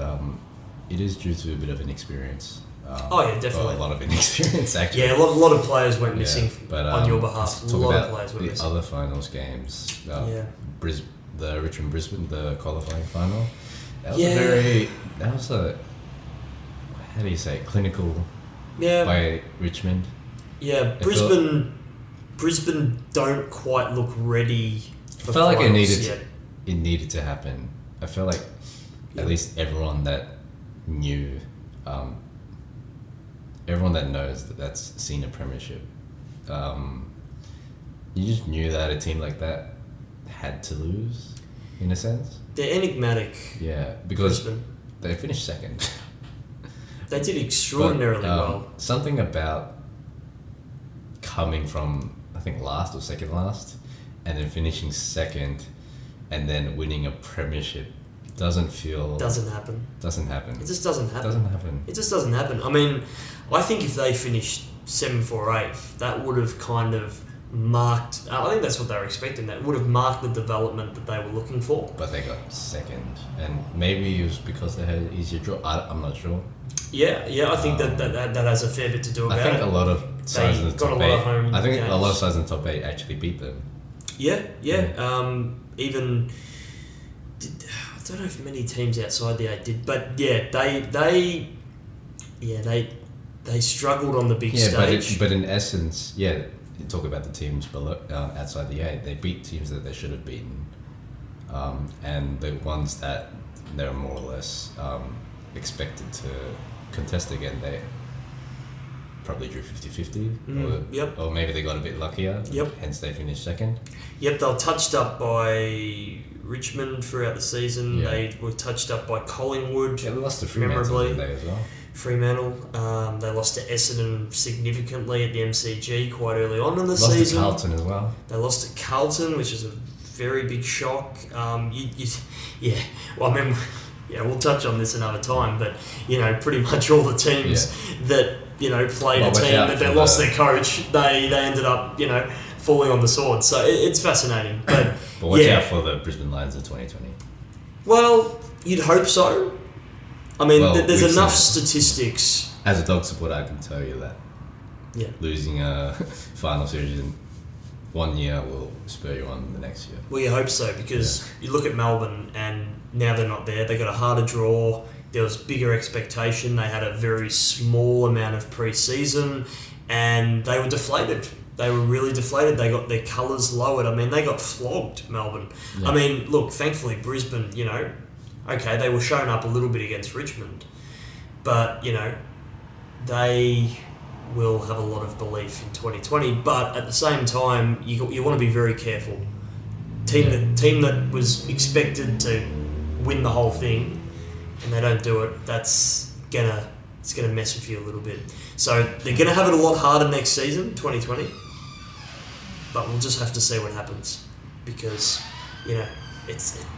it is due to a bit of inexperience. Definitely. A lot of inexperience, actually. Yeah, a lot of players went missing on your behalf. A lot of players went missing. The other finals games. The Richmond-Brisbane, the qualifying final. That was a how do you say it? Clinical by Richmond. Yeah, Brisbane don't quite look ready for I felt like it needed to happen. I felt like at least everyone that knew everyone that knows that's seen a premiership, you just knew that a team like that had to lose, in a sense. They're enigmatic. Yeah, because Brisbane. They finished second. They did extraordinarily well. Something about coming from, I think, last or second last, and then finishing second, and then winning a premiership doesn't happen. It just doesn't happen. It just doesn't happen. I mean, I think if they finished 7th or 8th, that would have kind of marked... I think that's what they were expecting. That would have marked the development that they were looking for. But they got second. And maybe it was because they had an easier draw. I'm not sure. Yeah, I think that has a fair bit to do about it. I think a lot of sides in the top 8... I think a lot of sides in the top 8 actually beat them. Yeah. Even... I don't know if many teams outside the 8 did, but they struggled on the big stage. But in essence, you talk about the teams below outside the 8, they beat teams that they should have beaten, and the ones that they're more or less expected to contest again, they probably drew 50-50, or maybe they got a bit luckier. Hence they finished second. They were touched up by Richmond throughout the season. They were touched up by Collingwood. They lost to Fremantle today as well. Fremantle. They lost to Essendon significantly at the MCG quite early on in the season. Lost to Carlton as well. They lost to Carlton, which is a very big shock. We'll touch on this another time, but pretty much all the teams that played a team that lost their coach, they ended up falling on the sword. So it's fascinating. But watch out for the Brisbane Lions of 2020. Well, you'd hope so. I mean, there's enough statistics. As a dog supporter, I can tell you that losing a final series in 1 year will spur you on the next year. Well, you hope so, because you look at Melbourne and now they're not there. They got a harder draw. There was bigger expectation. They had a very small amount of pre-season and they were deflated. They were really deflated. They got their colours lowered. I mean, they got flogged, Melbourne. Yeah. I mean, look, thankfully, Brisbane, okay, they were showing up a little bit against Richmond. But, they will have a lot of belief in 2020. But at the same time, you want to be very careful. Team that was expected to win the whole thing and they don't do it, it's gonna mess with you a little bit. So they're gonna have it a lot harder next season, 2020. But we'll just have to see what happens, because it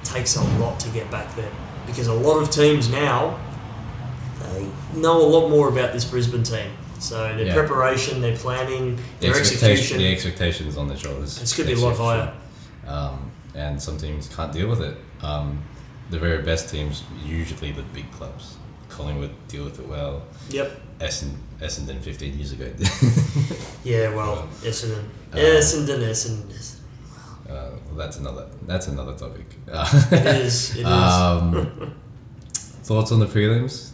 takes a lot to get back there. Because a lot of teams now, they know a lot more about this Brisbane team. So their preparation, their planning, their execution. The expectations on their shoulders. It's going to be a lot higher. And some teams can't deal with it. The very best teams, usually the big clubs. Collingwood deal with it well. Yep. Essendon 15 years ago. Yeah, well, Essendon. Well, that's another topic. It is. Thoughts on the prelims?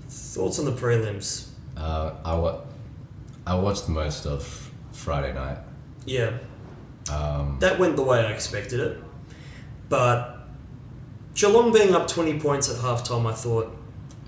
Thoughts on the prelims? I watched most of Friday night. Yeah. That went the way I expected it. But Geelong being up 20 points at halftime, I thought,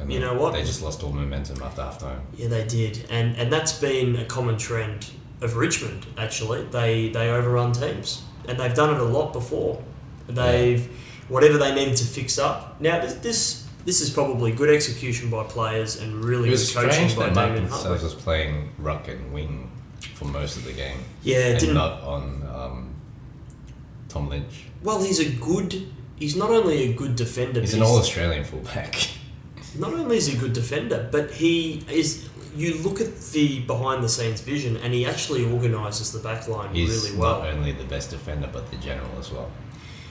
you know what? They just lost all momentum after halftime. Yeah, they did. And that's been a common trend of Richmond, actually. They overrun teams. And they've done it a lot before. Whatever they needed to fix up. Now, this is probably good execution by players and really good coaching by Damien Hartley. It was playing ruck and wing for most of the game. Yeah, and not on Tom Lynch. Well, he's not only a good defender. He's an all-Australian fullback. Not only is he a good defender, but he is. You look at the behind-the-scenes vision, and he actually organises the back line really well. He's not only the best defender, but the general as well.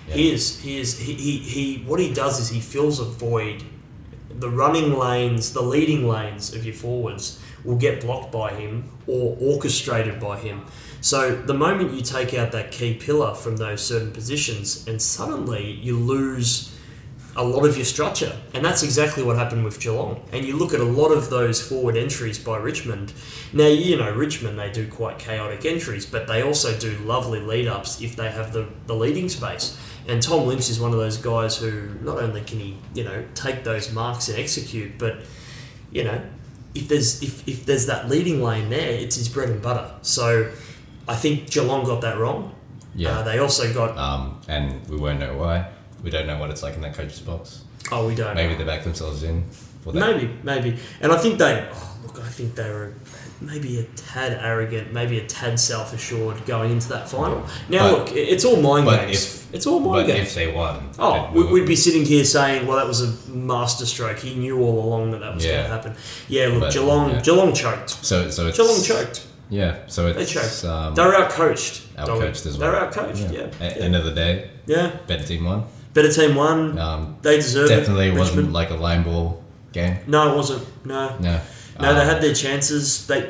Yeah. He is. He. What he does is he fills a void. The running lanes, the leading lanes of your forwards will get blocked by him or orchestrated by him. So the moment you take out that key pillar from those certain positions, and suddenly you lose a lot of your structure. And that's exactly what happened with Geelong. And you look at a lot of those forward entries by Richmond. Now, Richmond, they do quite chaotic entries, but they also do lovely lead-ups if they have the leading space. And Tom Lynch is one of those guys who not only can he, take those marks and execute, but, if there's that leading lane there, it's his bread and butter. So I think Geelong got that wrong. Yeah. They also got... and we won't know why. We don't know what it's like in that coach's box. Oh, we don't. Maybe they backed themselves in for that. Maybe. And I think they were maybe a tad arrogant, maybe a tad self-assured going into that final. Now, it's all mind games. It's all mind games. But if they won... we'd be sitting here saying, well, that was a masterstroke. He knew all along that was going to happen. Yeah, look, Geelong choked. So it's... Geelong choked. Yeah, so they choked. They were out-coached. Out-coached as well. They were out-coached, yeah. End of the day, better team won. Better team won. They deserved it. Definitely wasn't like a line ball game. No, it wasn't. No, they had their chances. They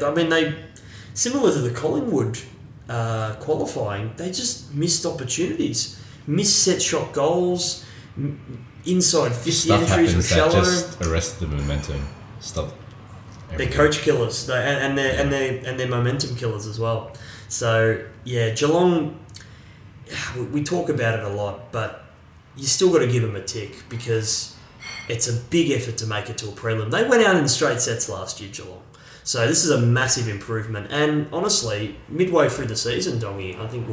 similar to the Collingwood qualifying, they just missed opportunities. Missed set shot goals, inside 50 entries were shallow. That just arrested the momentum. Stop. They're coach killers, and they're momentum killers as well. So yeah, Geelong. We talk about it a lot, but you still got to give them a tick because it's a big effort to make it to a prelim. They went out in straight sets last year, Geelong. So this is a massive improvement. And honestly, midway through the season, Dongy, I think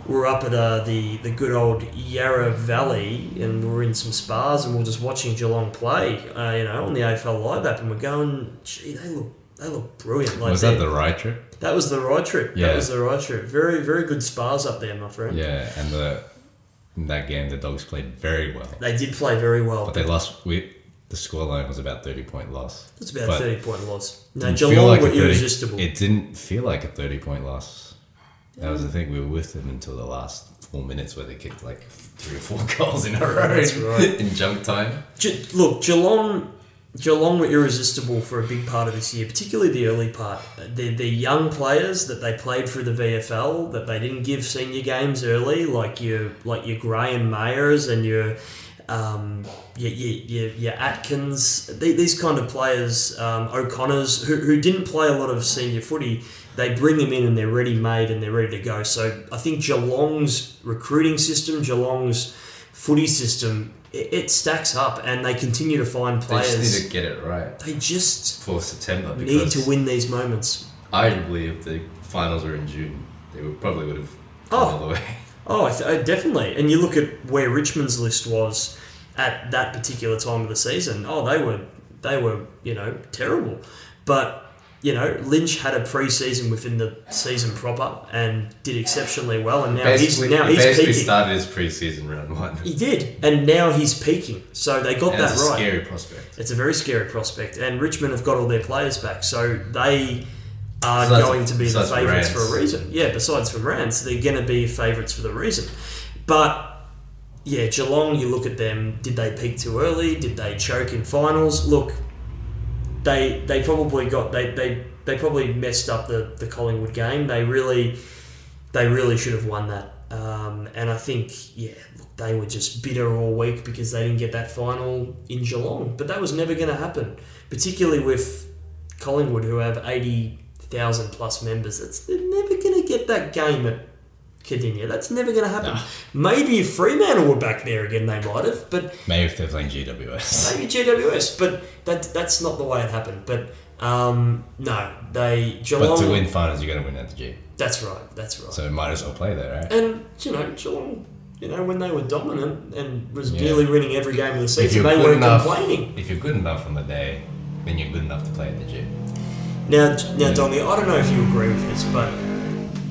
we're up at the good old Yarra Valley, and we're in some spas, and we're just watching Geelong play, on the AFL Live app, and we're going, gee, they look brilliant. Was that the right trip? That was the right trip. Yeah. That was the right trip. Very, very good spas up there, my friend. Yeah, and in that game, the Dogs played very well. They did play very well. But they lost. The scoreline was about 30-point loss. It's about a 30-point loss. No, Geelong were irresistible. It didn't feel like a 30-point loss. That was the thing. We were with them until the last 4 minutes where they kicked like 3 or 4 goals in a row. That's right. In junk time. Look, Geelong were irresistible for a big part of this year, particularly the early part. They're young players that they played through the VFL, that they didn't give senior games early, like your Gray and Mayers and your Atkins, these kind of players, O'Connors, who didn't play a lot of senior footy. They bring them in and they're ready-made and they're ready to go. So I think Geelong's recruiting system, Geelong's footy system, it stacks up, and they continue to find players. They just need to get it right. They just for September need to win these moments. Arguably, if the finals were in June, they probably would have gone all the way. Oh, definitely. And you look at where Richmond's list was at that particular time of the season. Oh, they were terrible. But Lynch had a pre-season within the season proper and did exceptionally well, and now he's peaking. Started his pre-season round 1. He did, and now he's peaking. So they got that right. It's a scary prospect. It's a very scary prospect, and Richmond have got all their players back, so they are going to be the favourites for a reason. Yeah, besides from Rance, they're going to be favourites for the reason. But yeah, Geelong, you look at them. Did they peak too early? Did they choke in finals? Look. They probably messed up the Collingwood game. They really should have won that. And I think they were just bitter all week because they didn't get that final in Geelong. But that was never going to happen, particularly with Collingwood, who have 80,000 plus members. They're never going to get that game at Cardinia. That's never going to happen. No. Maybe if Fremantle were back there again, they might have. But maybe if they're playing GWS. Maybe GWS, but that's not the way it happened. But no, Geelong. But to win finals, you're going to win at the G. That's right. So might as well play there, right? And Geelong, when they were dominant and was nearly winning every game of the season, they weren't complaining. If you're good enough on the day, then you're good enough to play at the G. Now, Dongy, I don't know if you agree with this, but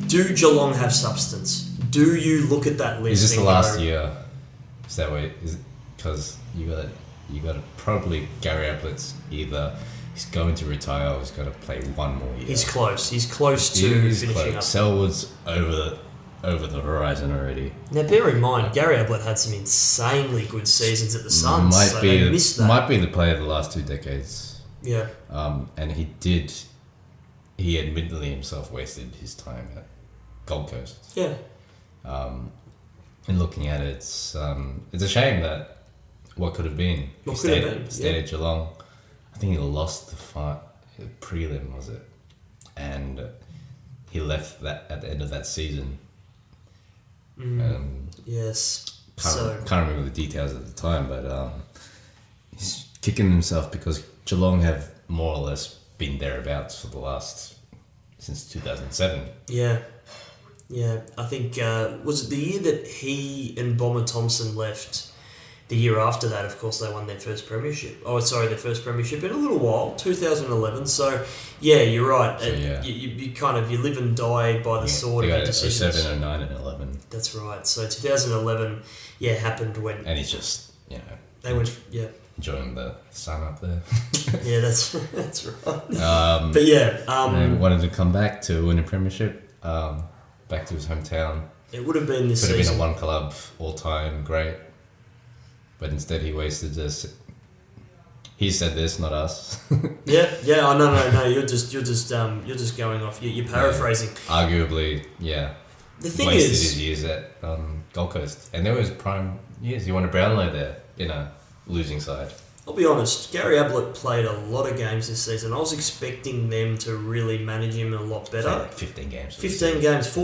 do Geelong have substance? Do you look at that list? Is this the last year? Is that way? Is it because you got to probably Gary Ablett's either he's going to retire or he's going to play one more year. He's close. He's close to finishing up. Selwood's over the horizon already. Now, bear in mind, Gary Ablett had some insanely good seasons at the Suns. They missed that. Might be the player of the last 2 decades. Yeah. And he admittedly himself wasted his time at Gold Coast. Yeah. And looking at it, it's a shame that what could have been. He stayed at Geelong. I think he lost the prelim, was it? And he left that at the end of that season. Yes. Can't remember the details at the time, but he's kicking himself because Geelong have more or less been thereabouts for since 2007. Yeah. Yeah, I think, was it the year that he and Bomber Thompson left? The year after that, of course, they won their first premiership. Their first premiership in a little while, 2011. So, yeah, you're right. So, you kind of, you live and die by the sword of your decisions. 07, 09 and 11. That's right. So 2011, happened when... And he's just, They went, enjoying the sun up there. Yeah, that's right. But he wanted to come back to win a premiership. Back to his hometown. It would have been this season. Could have been a one club all-time great. But instead he wasted this. He said this, not us. Yeah. Oh, no. You're just going off. You're paraphrasing. Arguably, The thing wasted is, his years at Gold Coast, and there was prime years. He won a Brownlow there in a losing side. I'll be honest, Gary Ablett played a lot of games this season. I was expecting them to really manage him a lot better. Like 15 games. 15 games. I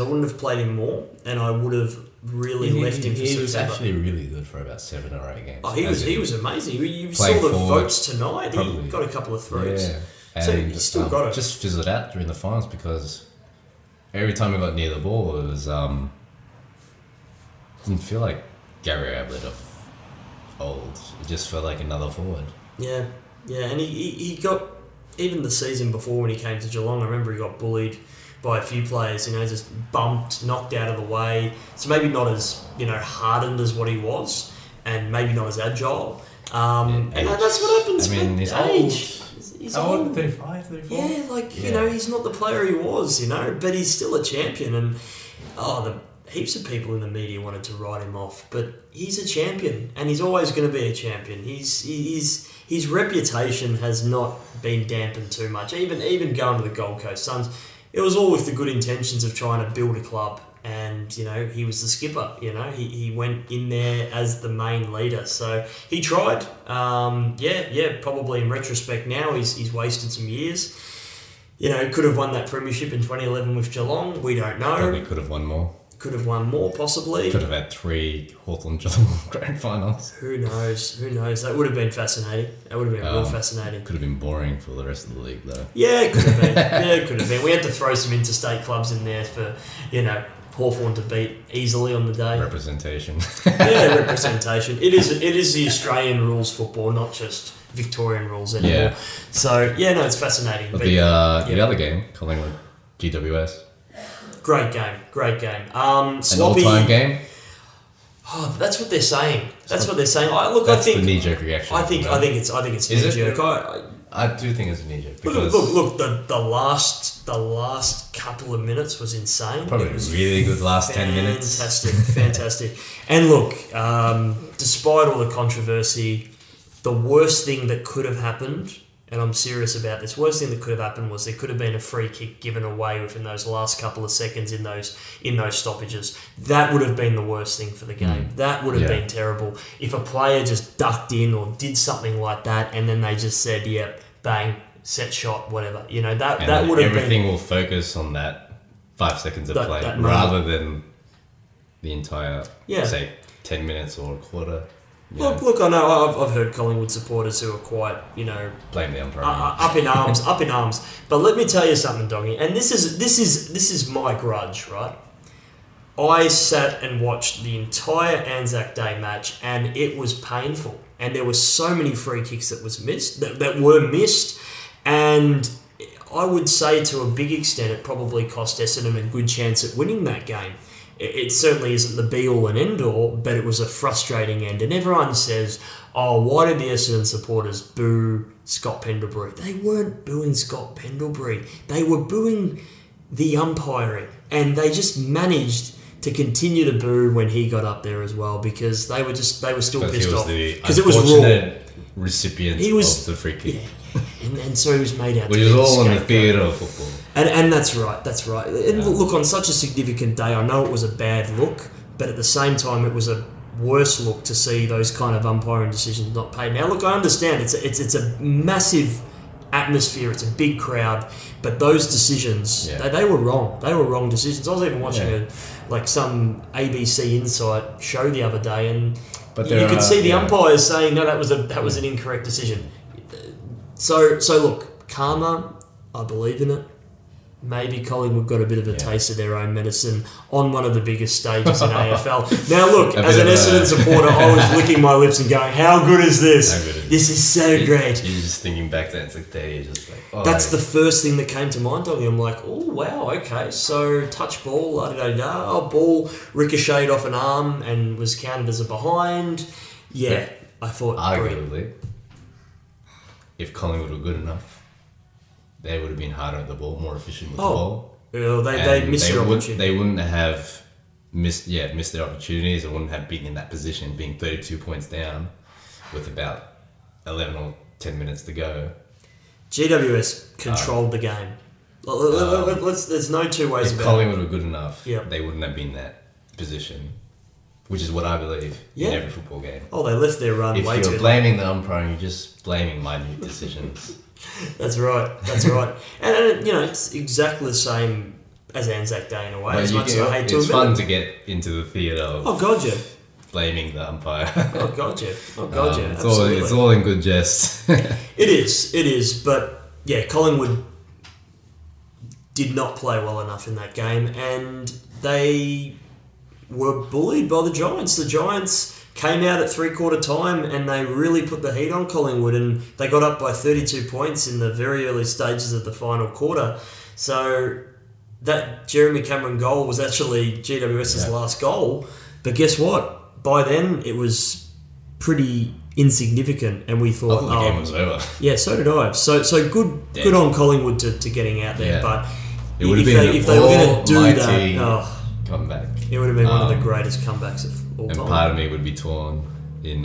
wouldn't have played him more, and I would have really left him for September. He was actually really good for about 7 or 8 games. Oh, he was amazing. You saw the votes tonight. Probably. He got a couple of throws. Yeah. And so he still got it. Just fizzled out during the finals because every time we got near the ball, it was didn't feel like Gary Ablett of old. It just felt like another forward. Yeah, and he got, even the season before when he came to Geelong, I remember he got bullied by a few players, just bumped, knocked out of the way. So maybe not as, hardened as what he was, and maybe not as agile. And that's what happens with he's age. He's old. 35, 34? Yeah, he's not the player he was, but he's still a champion. And, heaps of people in the media wanted to write him off, but he's a champion, and he's always going to be a champion. His reputation has not been dampened too much. Even going to the Gold Coast Suns, it was all with the good intentions of trying to build a club, and he was the skipper. He went in there as the main leader, so he tried. Probably in retrospect now, he's wasted some years. Could have won that premiership in 2011 with Geelong. We don't know. Probably could have won more. Could have won more, possibly. Could have had 3 Hawthorn-Geelong Grand Finals. Who knows? That would have been fascinating. Real fascinating. Could have been boring for the rest of the league, though. Yeah, it could have been. We had to throw some interstate clubs in there for, Hawthorn to beat easily on the day. Representation. Representation. It is the Australian rules football, not just Victorian rules anymore. Yeah. So, it's fascinating. But the other game, Collingwood, GWS. Great game. An all-time game? Oh, that's what they're saying. That's what they're saying. I think the knee-jerk reaction. I think it's knee-jerk. I do think it's knee-jerk. Look. The last couple of minutes was insane. Probably it was really good last 10 minutes. Fantastic. And look, despite all the controversy, the worst thing that could have happened, and I'm serious about this, worst thing that could have happened was there could have been a free kick given away within those last couple of seconds in those stoppages. That would have been the worst thing for the game. That would have been terrible. If a player just ducked in or did something like that and then they just said, yep, bang, set shot, whatever. That would have been... Everything will focus on that 5 seconds of play rather than the entire, say, 10 minutes or a quarter. Look! I know I've heard Collingwood supporters who are quite, blame the umpire, up in arms. But let me tell you something, Doggy. And this is my grudge, right? I sat and watched the entire Anzac Day match, and it was painful. And there were so many free kicks that were missed, and I would say to a big extent it probably cost Essendon a good chance at winning that game. It certainly isn't the be-all and end-all, but it was a frustrating end. And everyone says, why did the Essendon supporters boo Scott Pendlebury? They weren't booing Scott Pendlebury. They were booing the umpiring. And they just managed to continue to boo when he got up there as well, because they were still pissed off. Because it was raw. Recipient of the free kick. Yeah. And so he was made out to be a scapegoat. Which is all in the theatre of football. And that's right. And look, on such a significant day, I know it was a bad look, but at the same time, it was a worse look to see those kind of umpiring decisions not paid. Now, look, I understand it's a massive atmosphere, it's a big crowd, but those decisions, they were wrong. They were wrong decisions. I was even watching some ABC Insight show the other day, and you could see the umpires saying, no, that was an incorrect decision. So look, karma, I believe in it. Maybe Collingwood got a bit of a taste of their own medicine on one of the biggest stages in AFL. Now look, as an Essendon supporter, I was licking my lips and going, how good is this? This is so great. You're just thinking back to Anzac Day, you're just like, that's the first thing that came to mind, Doggy. I'm like, oh wow, okay, so touch ball, ball ricocheted off an arm and was counted as a behind. Yeah, I thought... Arguably, if Collingwood were good enough, they would have been harder at the ball, more efficient with the ball. Well, they missed their opportunity. They wouldn't have missed their opportunities. They wouldn't have been in that position, being 32 points down with about 11 or 10 minutes to go. GWS controlled the game. There's no two ways about it. If Collingwood were good enough, they wouldn't have been in that position, which is what I believe in every football game. Oh, they left their run way too long. If you're blaming the umpiring, you're just blaming minute decisions. That's right. And it's exactly the same as Anzac Day in a way. It's fun to get into the theatre of blaming the umpire. Oh, God, yeah. It's all in good jest. It is. But, Collingwood did not play well enough in that game, and they were bullied by the Giants. The Giants came out at three-quarter time and they really put the heat on Collingwood, and they got up by 32 points in the very early stages of the final quarter. So that Jeremy Cameron goal was actually GWS's last goal. But guess what? By then, it was pretty insignificant, and we thought... the game was over. Yeah, so did I. So good on Collingwood to getting out there. Yeah. But it would have been if they were going to do that... comeback. It would have been one of the greatest comebacks of all time. And part of me would be torn in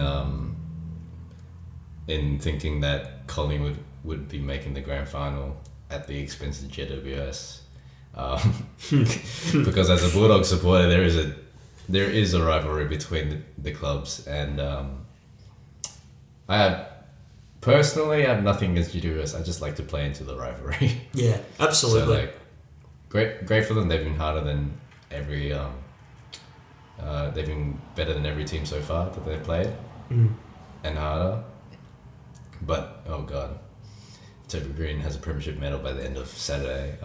thinking that Collingwood would be making the grand final at the expense of GWS. Because as a Bulldog supporter, there is a rivalry between the clubs, and I have nothing against GWS. I just like to play into the rivalry. Yeah, absolutely. So great for them. They've been harder than every. They've been better than every team so far that they've played, and harder. But oh god, Toby Green has a premiership medal by the end of Saturday.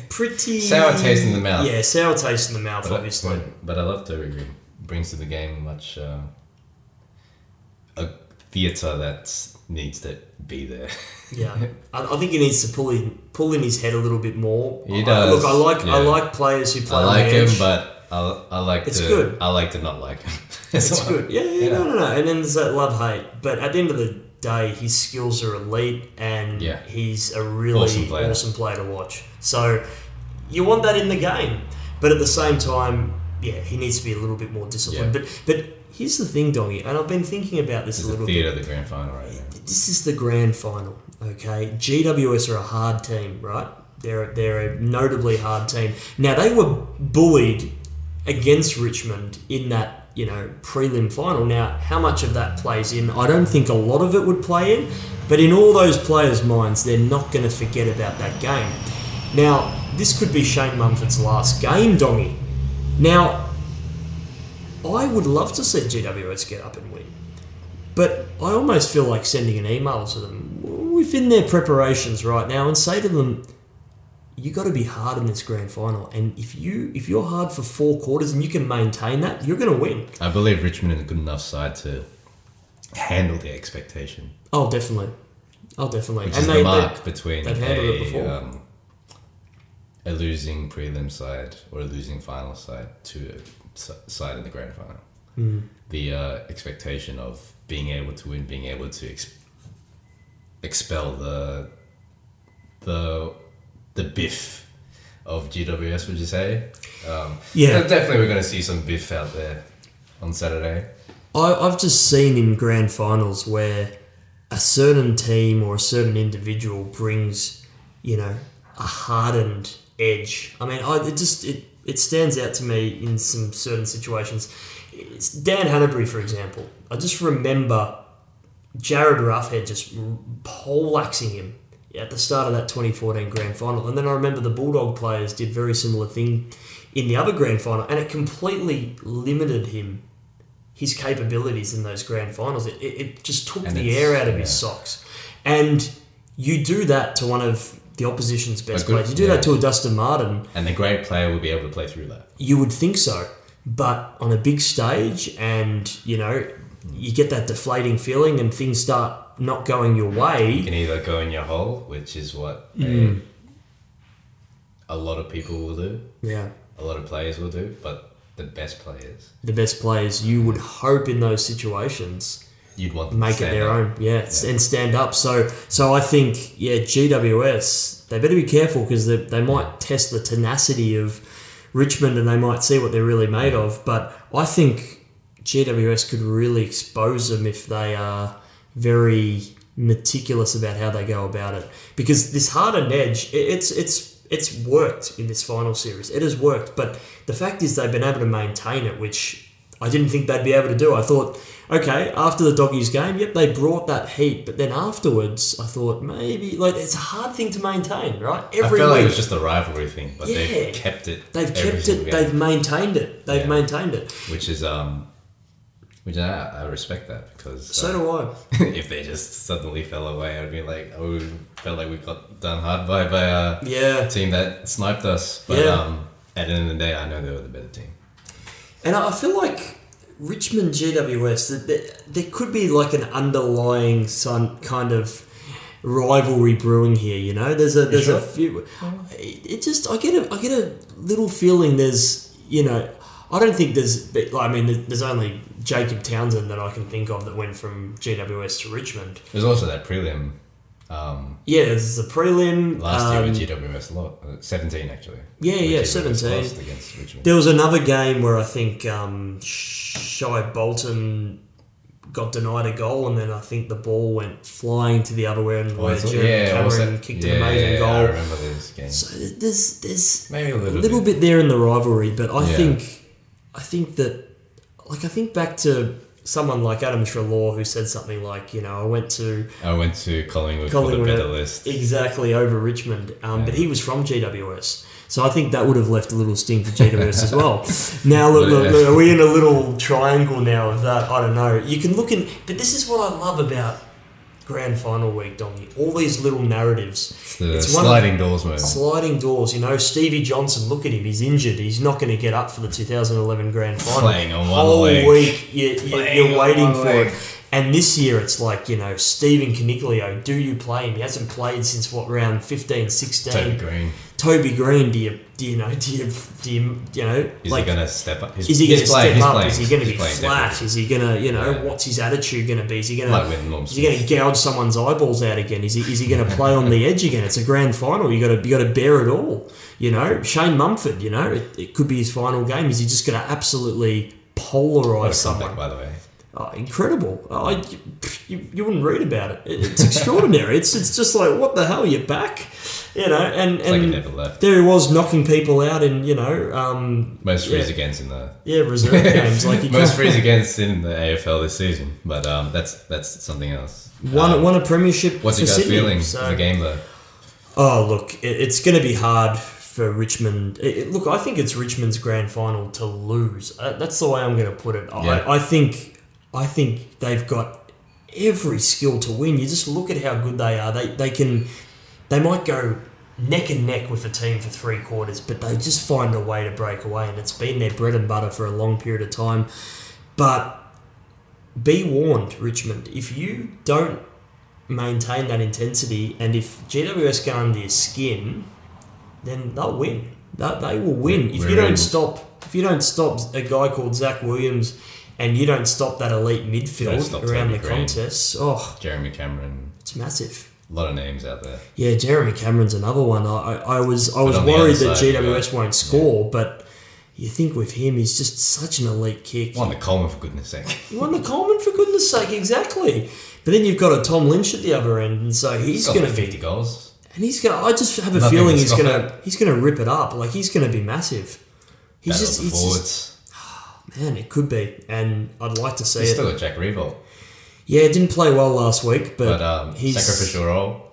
Pretty sour taste in the mouth. Yeah, sour taste in the mouth, obviously. But I love Toby Green. Brings to the game much a theatre that needs to be there. Yeah, I think he needs to pull in his head a little bit more. He does. Look, I like players who play. I like on the him, edge. but I like to not like him. It's good. Yeah. No. And then there's that love-hate. But at the end of the day, his skills are elite, and he's a really awesome player to watch. So you want that in the game. But at the same time, he needs to be a little bit more disciplined. Yeah. But here's the thing, Dongy, and I've been thinking about this a little bit. This is the grand final right now. This is the grand final, okay? GWS are a hard team, right? They're a notably hard team. Now, they were bullied against Richmond in that, prelim final. Now, how much of that plays in? I don't think a lot of it would play in, but in all those players' minds, they're not going to forget about that game. Now, this could be Shane Mumford's last game, Dongy. Now, I would love to see GWS get up and win, but I almost feel like sending an email to them within their preparations right now and say to them, you got to be hard in this grand final, and if you're hard for 4 quarters and you can maintain that, you're going to win. I believe Richmond is a good enough side to handle the expectation. Oh, definitely. Which is the mark between a losing prelim side or a losing final side to a side in the grand final. The expectation of being able to win, being able to expel the biff of GWS, would you say? Definitely we're going to see some biff out there on Saturday. I've just seen in grand finals where a certain team or a certain individual brings, a hardened edge. I mean, it stands out to me in some certain situations. It's Dan Hanbury, for example. I just remember Jared Roughhead just poleaxing him at the start of that 2014 grand final. And then I remember the Bulldog players did very similar thing in the other grand final, and it completely limited his capabilities in those grand finals. It just took the air out of his socks. And you do that to one of the opposition's best players. You do that to a Dustin Martin. And the great player will be able to play through that. You would think so. But on a big stage and, you get that deflating feeling and things start not going your way. You can either go in your hole, which is what a lot of people will do. Yeah. A lot of players will do, but the best players, you would hope in those situations, you'd want them make to it their own, and stand up. So I think, GWS, they better be careful because they might test the tenacity of Richmond and they might see what they're really made of. But I think GWS could really expose them if they are very meticulous about how they go about it. Because this hardened edge, it's worked in this final series. It has worked, but the fact is they've been able to maintain it, which I didn't think they'd be able to do. I thought, okay, after the Doggies game, they brought that heat, but then afterwards, I thought maybe it's a hard thing to maintain, right? I felt like it was just a rivalry thing, but they've kept it. They've kept it. They've maintained it. Maintained it, which is which I respect that, because so do I. If they just suddenly fell away, I'd be like, felt like we got done hard by a team that sniped us. But at the end of the day, I know they were the better team. And I feel like Richmond GWS, that there could be like an underlying kind of rivalry brewing here. There's a few. It just I get a little feeling there's I don't think there's only Jacob Townsend that I can think of that went from GWS to Richmond. There's also that prelim Yeah, there's a prelim. Last year with GWS, a lot. 17 actually. Yeah, GWS 17. lost against Richmond. There was another game where I think Shy Bolton got denied a goal, and then I think the ball went flying to the other end where Cameron kicked an amazing goal. I remember this game. So there's maybe a little bit there in the rivalry, but I think back to someone like Adam Treloar who said something like, I went to Collingwood for the better list. Exactly, over Richmond. But he was from GWS. So I think that would have left a little sting for GWS as well. Now, look, are we in a little triangle now of that? I don't know. You can look in... But this is what I love about Grand Final week, Donny. All these little narratives. It's sliding doors moment. Sliding doors. Stevie Johnson, look at him. He's injured. He's not going to get up for the 2011 Grand Final. Playing on one whole leg. Week, you're waiting for it. And this year it's like, Stephen Caniglio, do you play him? He hasn't played since round 15, 16. Toby Green, do you Is he going to step up? Is he going to step up? Is he going to be flat? Is he going to, what's his attitude going to be? Is he going to gouge someone's eyeballs out again? Is he going to play on the edge again? It's a grand final. You got to bear it all. Shane Mumford, it could be his final game. Is he just going to absolutely polarise someone? By the way. Oh, incredible. You wouldn't read about it. It's extraordinary. It's just like, what the hell, you're back? And like he never left. There he was knocking people out in, most frees against in the... Yeah, reserve games. Most frees against in the AFL this season. But that's something else. Won a premiership. What's for your guys Sydney, feeling in the game though? Oh, look, it's going to be hard for Richmond. Look, I think it's Richmond's grand final to lose. That's the way I'm going to put it. Yeah. I think they've got every skill to win. You just look at how good they are. They might go neck and neck with a team for 3 quarters, but they just find a way to break away, and it's been their bread and butter for a long period of time. But be warned, Richmond, if you don't maintain that intensity, and if GWS get under your skin, then they'll win. They will win. If you don't stop a guy called Zach Williams, and you don't stop that elite midfield around the contests, Jeremy Cameron. It's massive. A lot of names out there. Yeah, Jeremy Cameron's another one. I was worried that GWS won't score, but you think with him, he's just such an elite kick. Won the Coleman, for goodness sake. He won the Coleman, for goodness sake, exactly. But then you've got a Tom Lynch at the other end, and so he's going to 50 goals. And he's going. I just have a feeling he's going to rip it up. Like, he's going to be massive. Forwards. Man, it could be, and I'd like to see He's it. Still got Jack Revolt. Yeah, didn't play well last week, but he's sacrificial role.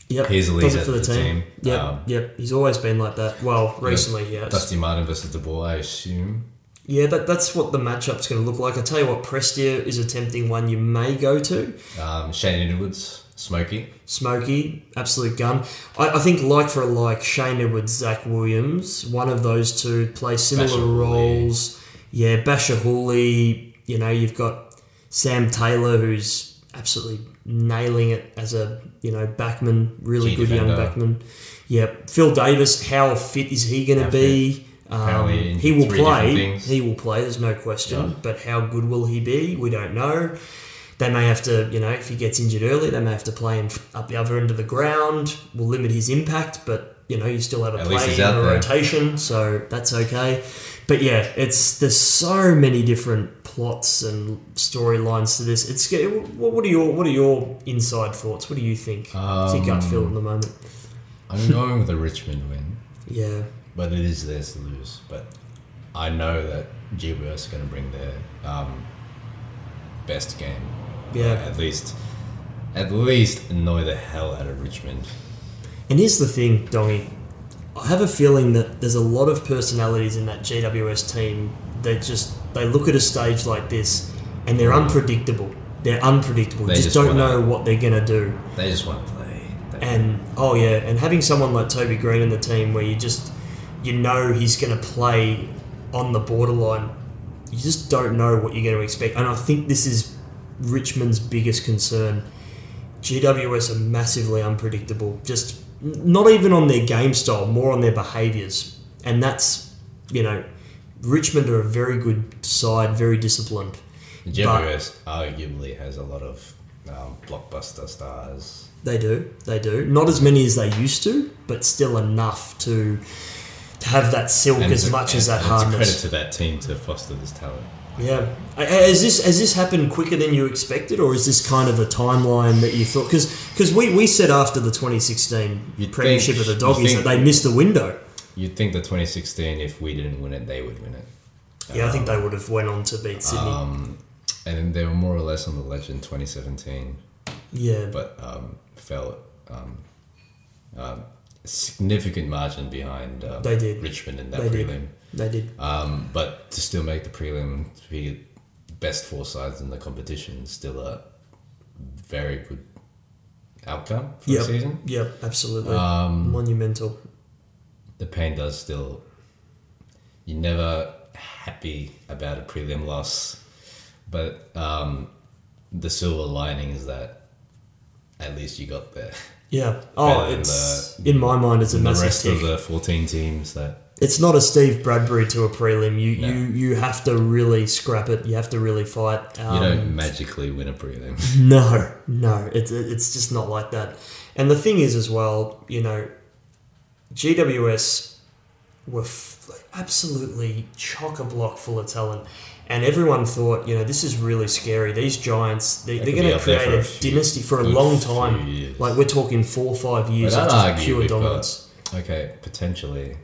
Yep, he's the leader for the team. Yep. He's always been like that. Well, recently, yes. Dusty Martin versus De Boer, I assume. Yeah, that's what the matchup's going to look like. I tell you what, Prestia is a tempting one you may go to. Shane Edwards, Smokey, absolute gun. I think like for like Shane Edwards, Zach Williams, one of those two play similar roles. Yeah, Basher Hooley, you've got Sam Taylor, who's absolutely nailing it as a, backman, really good young backman. Yeah, Phil Davis, how fit is he going to be? He will play. He will play, there's no question. Yeah. But how good will he be? We don't know. They may have to, if he gets injured early, they may have to play him up the other end of the ground. Will limit his impact, but, you still have a play in a rotation, so that's okay. But yeah, there's so many different plots and storylines to this. What are your inside thoughts? What do you think? What's your gut feel at the moment? I'm going with a Richmond win. Yeah. But it is theirs to lose. But I know that GWS are going to bring their best game. Yeah. At least annoy the hell out of Richmond. And here's the thing, Dongy. I have a feeling that there's a lot of personalities in that GWS team that they look at a stage like this and they're unpredictable. They're unpredictable. They just don't know what they're going to do. They just want to play. And having someone like Toby Green in the team where he's going to play on the borderline, you just don't know what you're going to expect. And I think this is Richmond's biggest concern. GWS are massively unpredictable. Just not even on their game style, more on their behaviours. And that's, Richmond are a very good side, very disciplined. GWS arguably has a lot of blockbuster stars. They do. Not as many as they used to, but still enough to have that silk as much as that hardness. It's a credit to that team to foster this talent. Yeah. Has this happened quicker than you expected, or is this kind of a timeline that you thought? Because we said after the 2016 Premiership of the Doggies that they missed the window. You'd think the 2016, if we didn't win it, they would win it. Yeah, I think they would have went on to beat Sydney. And then they were more or less on the ledge in 2017. Yeah. But fell a significant margin behind they did. Richmond in that prelim. They did. But to still make the prelim, to be best four sides in the competition, is still a very good outcome for the season. Yep, absolutely. Monumental. The pain does still... You're never happy about a prelim loss, but the silver lining is that at least you got there. Yeah. Oh, it's in my mind, it's a massive rest tick. of the 14 teams that... It's not a Steve Bradbury to a prelim. You have to really scrap it. You have to really fight. You don't magically win a prelim. No. It's just not like that. And the thing is as well, GWS were absolutely chock-a-block full of talent. And everyone thought, this is really scary. These Giants, they're going to create a dynasty for a long time. Like, we're talking 4 or 5 years of just pure dominance. Potentially,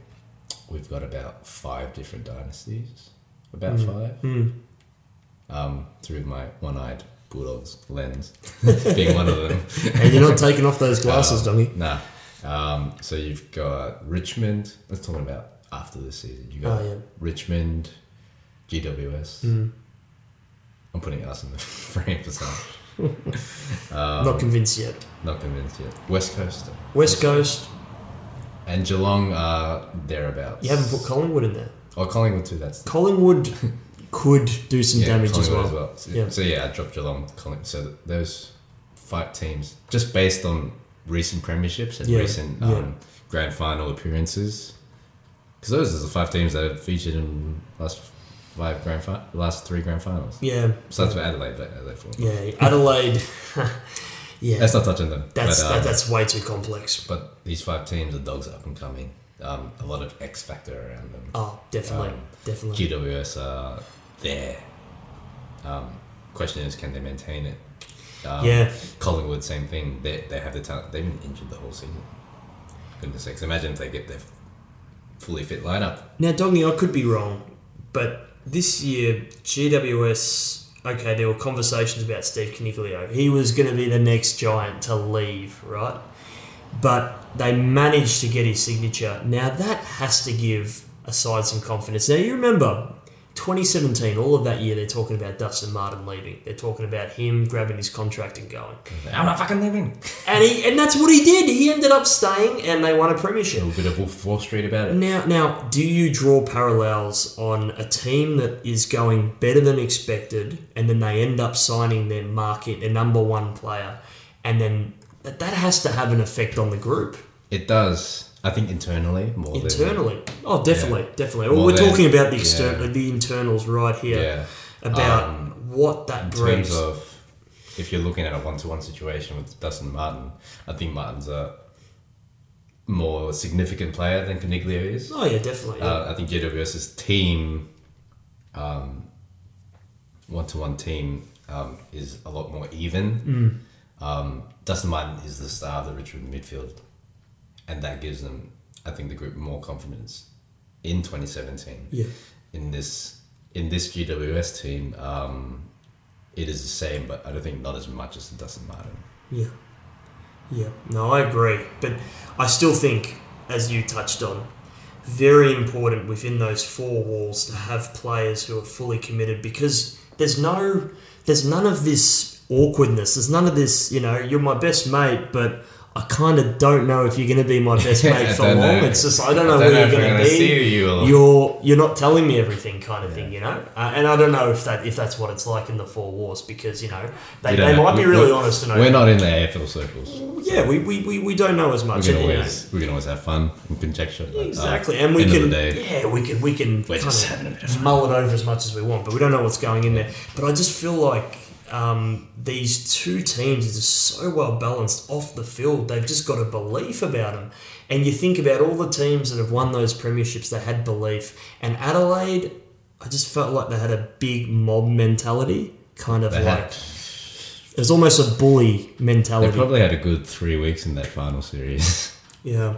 we've got about 5 different dynasties. About 5. Through my one-eyed Bulldogs lens, being one of them. And you're not taking off those glasses, Dongy. Nah. So you've got Richmond. Let's talk about after this season. You got Richmond, GWS. I'm putting us in the frame for some. Not convinced yet. West Coast. And Geelong are thereabouts. You haven't put Collingwood in there. Oh, Collingwood too. Collingwood could do some damage as well. So I dropped Geelong, Collingwood. So those 5 teams, just based on recent premierships and recent grand final appearances, because those are the 5 teams that have featured in last 3 grand finals. Yeah. Besides for Adelaide, but Adelaide for Adelaide. Yeah. Let's not touch on them. That's way too complex. But these 5 teams are dogs up and coming. A lot of X factor around them. Oh, definitely. GWS are there. Question is, can they maintain it? Collingwood, same thing. They have the talent. They've been injured the whole season. Goodness sakes. Imagine if they get their fully fit lineup. Now, Doggy, I could be wrong, but this year, GWS... Okay, there were conversations about Steve Coniglio. He was going to be the next Giant to leave, right? But they managed to get his signature. Now, that has to give a side some confidence. Now, you remember, 2017, all of that year, they're talking about Dustin Martin leaving. They're talking about him grabbing his contract and going. I'm not fucking leaving. And that's what he did. He ended up staying, and they won a premiership. A little bit of Wolf of Wall Street about it. Now, do you draw parallels on a team that is going better than expected, and then they end up signing their number 1 player, and then that has to have an effect on the group? It does. I think internally more. Internally? Oh, definitely. Well, we're talking about the internals right here. Yeah. About what that brings. In terms of, if you're looking at a 1-to-1 situation with Dustin Martin, I think Martin's a more significant player than Coniglio is. Oh, yeah, definitely. Yeah. I think GWS's team, 1-to-1 team, is a lot more even. Dustin Martin is the star of the Richmond midfield. And that gives them, I think, the group more confidence in 2017. Yeah. In this GWS team, it is the same, but I don't think not as much as Dustin Martin. Yeah. No, I agree. But I still think, as you touched on, very important within those 4 walls to have players who are fully committed, because there's none of this awkwardness. There's none of this, you're my best mate, but I kind of don't know if you're going to be my best mate for long. It's just, I don't know where you're going to be. You're not telling me everything kind of thing, And I don't know if that's what it's like in the 4 wars, because, they might be really honest to know. We're not in the AFL circles. Yeah, we don't know as much. We can always have fun and conjecture. Exactly. And we can we're just having a bit of fun. mull it over as much as we want, but we don't know what's going in there. But I just feel like these two teams are just so well balanced off the field. They've just got a belief about them. And you think about all the teams that have won those premierships, they had belief. And Adelaide, I just felt like they had a big mob mentality, kind of it was almost a bully mentality. They probably had a good 3 weeks in that final series. Yeah.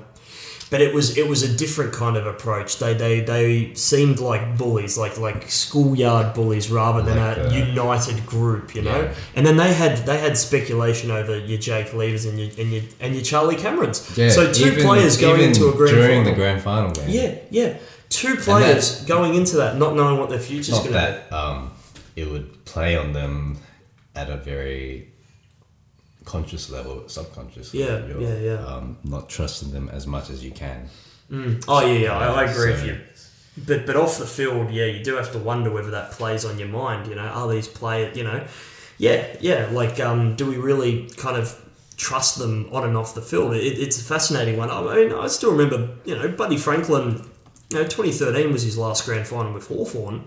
But it was a different kind of approach. They seemed like bullies, like schoolyard bullies, rather than a united group, you know. Yeah. And then they had speculation over your Jake Levers and your Charlie Camerons. Yeah, so two players going into a grand during final. the grand final game. Yeah. Two players going into that, not knowing what their future's going to be. It would play on them at a very conscious level, subconscious level. Yeah. Not trusting them as much as you can. Oh, yeah. I agree with you. But off the field, you do have to wonder whether that plays on your mind. You know, are these players, you know... Yeah. Like, do we really kind of trust them on and off the field? It's a fascinating one. I mean, I still remember, you know, Buddy Franklin, 2013 was his last grand final with Hawthorn.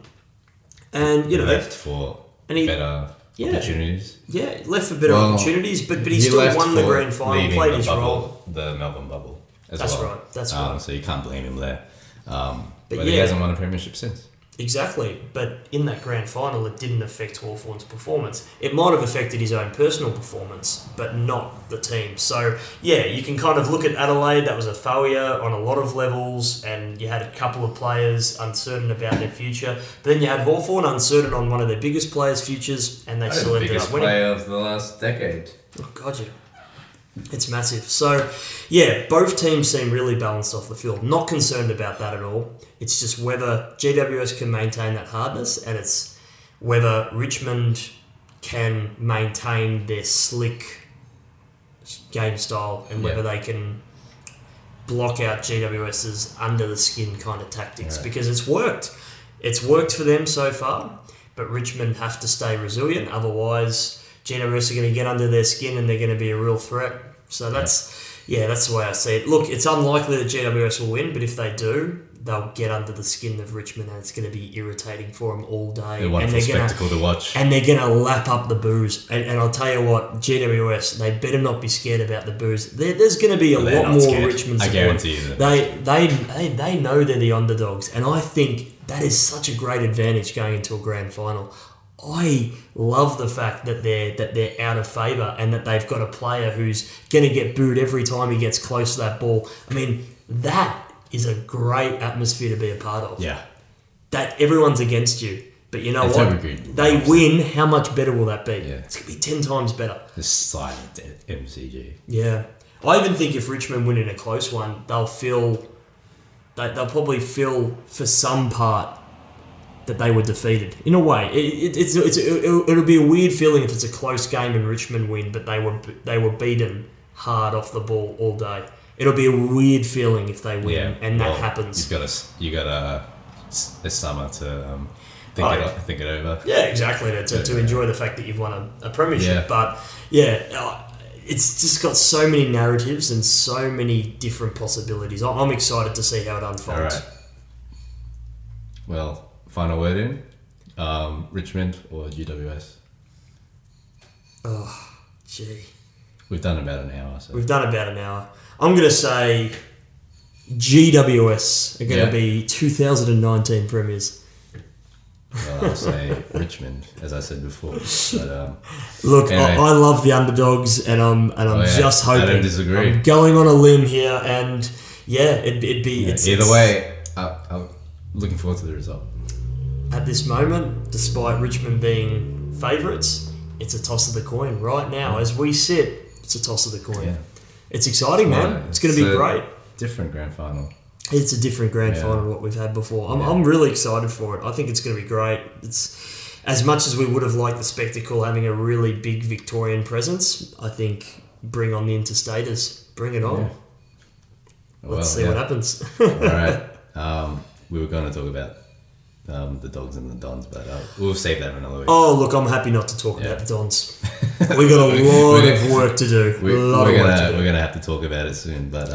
And, you know... Left for better... opportunities. Yeah, left for better opportunities, but he still won the grand final, played his role. The Melbourne bubble as That's well. right, that's right. So you can't blame him there. But he hasn't won a premiership since. Exactly, but in that grand final, it didn't affect Hawthorn's performance. It might have affected his own personal performance, but not the team. So, yeah, you can kind of look at Adelaide. That was a failure on a lot of levels, and you had a couple of players uncertain about their future. But then you had Hawthorn uncertain on one of their biggest players' futures, and they still ended up winning. The biggest player of the last decade. Oh, God, yeah. It's massive. So, yeah, both teams seem really balanced off the field. Not concerned about that at all. It's just whether GWS can maintain that hardness, and it's whether Richmond can maintain their slick game style, and whether they can block out GWS's under-the-skin kind of tactics. Yeah. Because it's worked. It's worked for them so far, but Richmond have to stay resilient. Otherwise... GWS are going to get under their skin and they're going to be a real threat. So that's the way I see it. Look, it's unlikely that GWS will win, but if they do, they'll get under the skin of Richmond and it's going to be irritating for them all day. They're a wonderful spectacle to watch. And they're going to lap up the boos. And I'll tell you what, GWS, they better not be scared about the boos. There's going to be a lot more scared. Richmond support. I guarantee you that. They know they're the underdogs. And I think that is such a great advantage going into a grand final. I love the fact that they're out of favour and that they've got a player who's going to get booed every time he gets close to that ball. I mean, that is a great atmosphere to be a part of. Yeah. That everyone's against you. But you know what? They win, how much better will that be? Yeah. It's going to be 10 times better. The silent MCG. Yeah. I even think if Richmond win in a close one, they'll probably feel for some part that they were defeated. In a way, it'll be a weird feeling if it's a close game and Richmond win, but they were beaten hard off the ball all day. It'll be a weird feeling if they win, and that happens. You got a summer to think it over. Yeah, exactly. To enjoy the fact that you've won a premiership, but it's just got so many narratives and so many different possibilities. I'm excited to see how it unfolds. All right. Well. Final word in? Richmond or GWS? Oh, gee. We've done about an hour. So. We've done about an hour. I'm going to say GWS are going to be 2019 premiers. Well, I'll say Richmond, as I said before. But, look, anyway. I love the underdogs, and I'm just hoping. I don't disagree. I'm going on a limb here, and it'd be. Either way, I'm looking forward to the result. At this moment, despite Richmond being favourites, it's a toss of the coin. Right now, as we sit, it's a toss of the coin. Yeah. It's exciting, man. It's going to be great. Different grand final. It's a different grand final to what we've had before. I'm really excited for it. I think it's going to be great. It's as much as we would have liked the spectacle having a really big Victorian presence. I think bring on the interstaters. Bring it on. Yeah. Let's see what happens. All right. We were going to talk about the Dogs and the Dons, but we'll save that for another week. Oh, look, I'm happy not to talk about the Dons. We got a lot of work to do. We're going to have to talk about it soon, but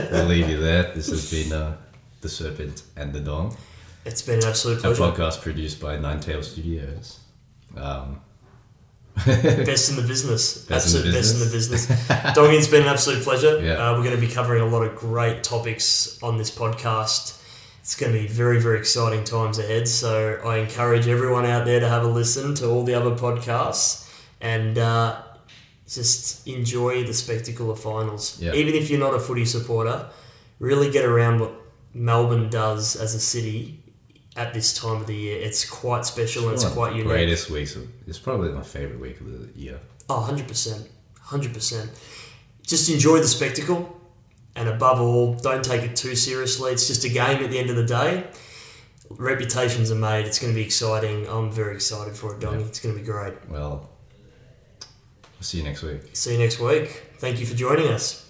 we'll leave you there. This has been The Serpent and the Dong. It's been an absolute pleasure. A podcast produced by Ninetail Studios. Best in the business. Best in the business. Doggy, it's been an absolute pleasure. Yeah. We're going to be covering a lot of great topics on this podcast. It's going to be very, very exciting times ahead. So I encourage everyone out there to have a listen to all the other podcasts and just enjoy the spectacle of finals. Yeah. Even if you're not a footy supporter, really get around what Melbourne does as a city at this time of the year. It's quite special and it's quite unique. Greatest weeks. It's probably my favourite week of the year. Oh, 100%. 100%. Just enjoy the spectacle. And above all, don't take it too seriously. It's just a game at the end of the day. Reputations are made. It's going to be exciting. I'm very excited for it, Donny. Yeah. It's going to be great. Well, we'll see you next week. See you next week. Thank you for joining us.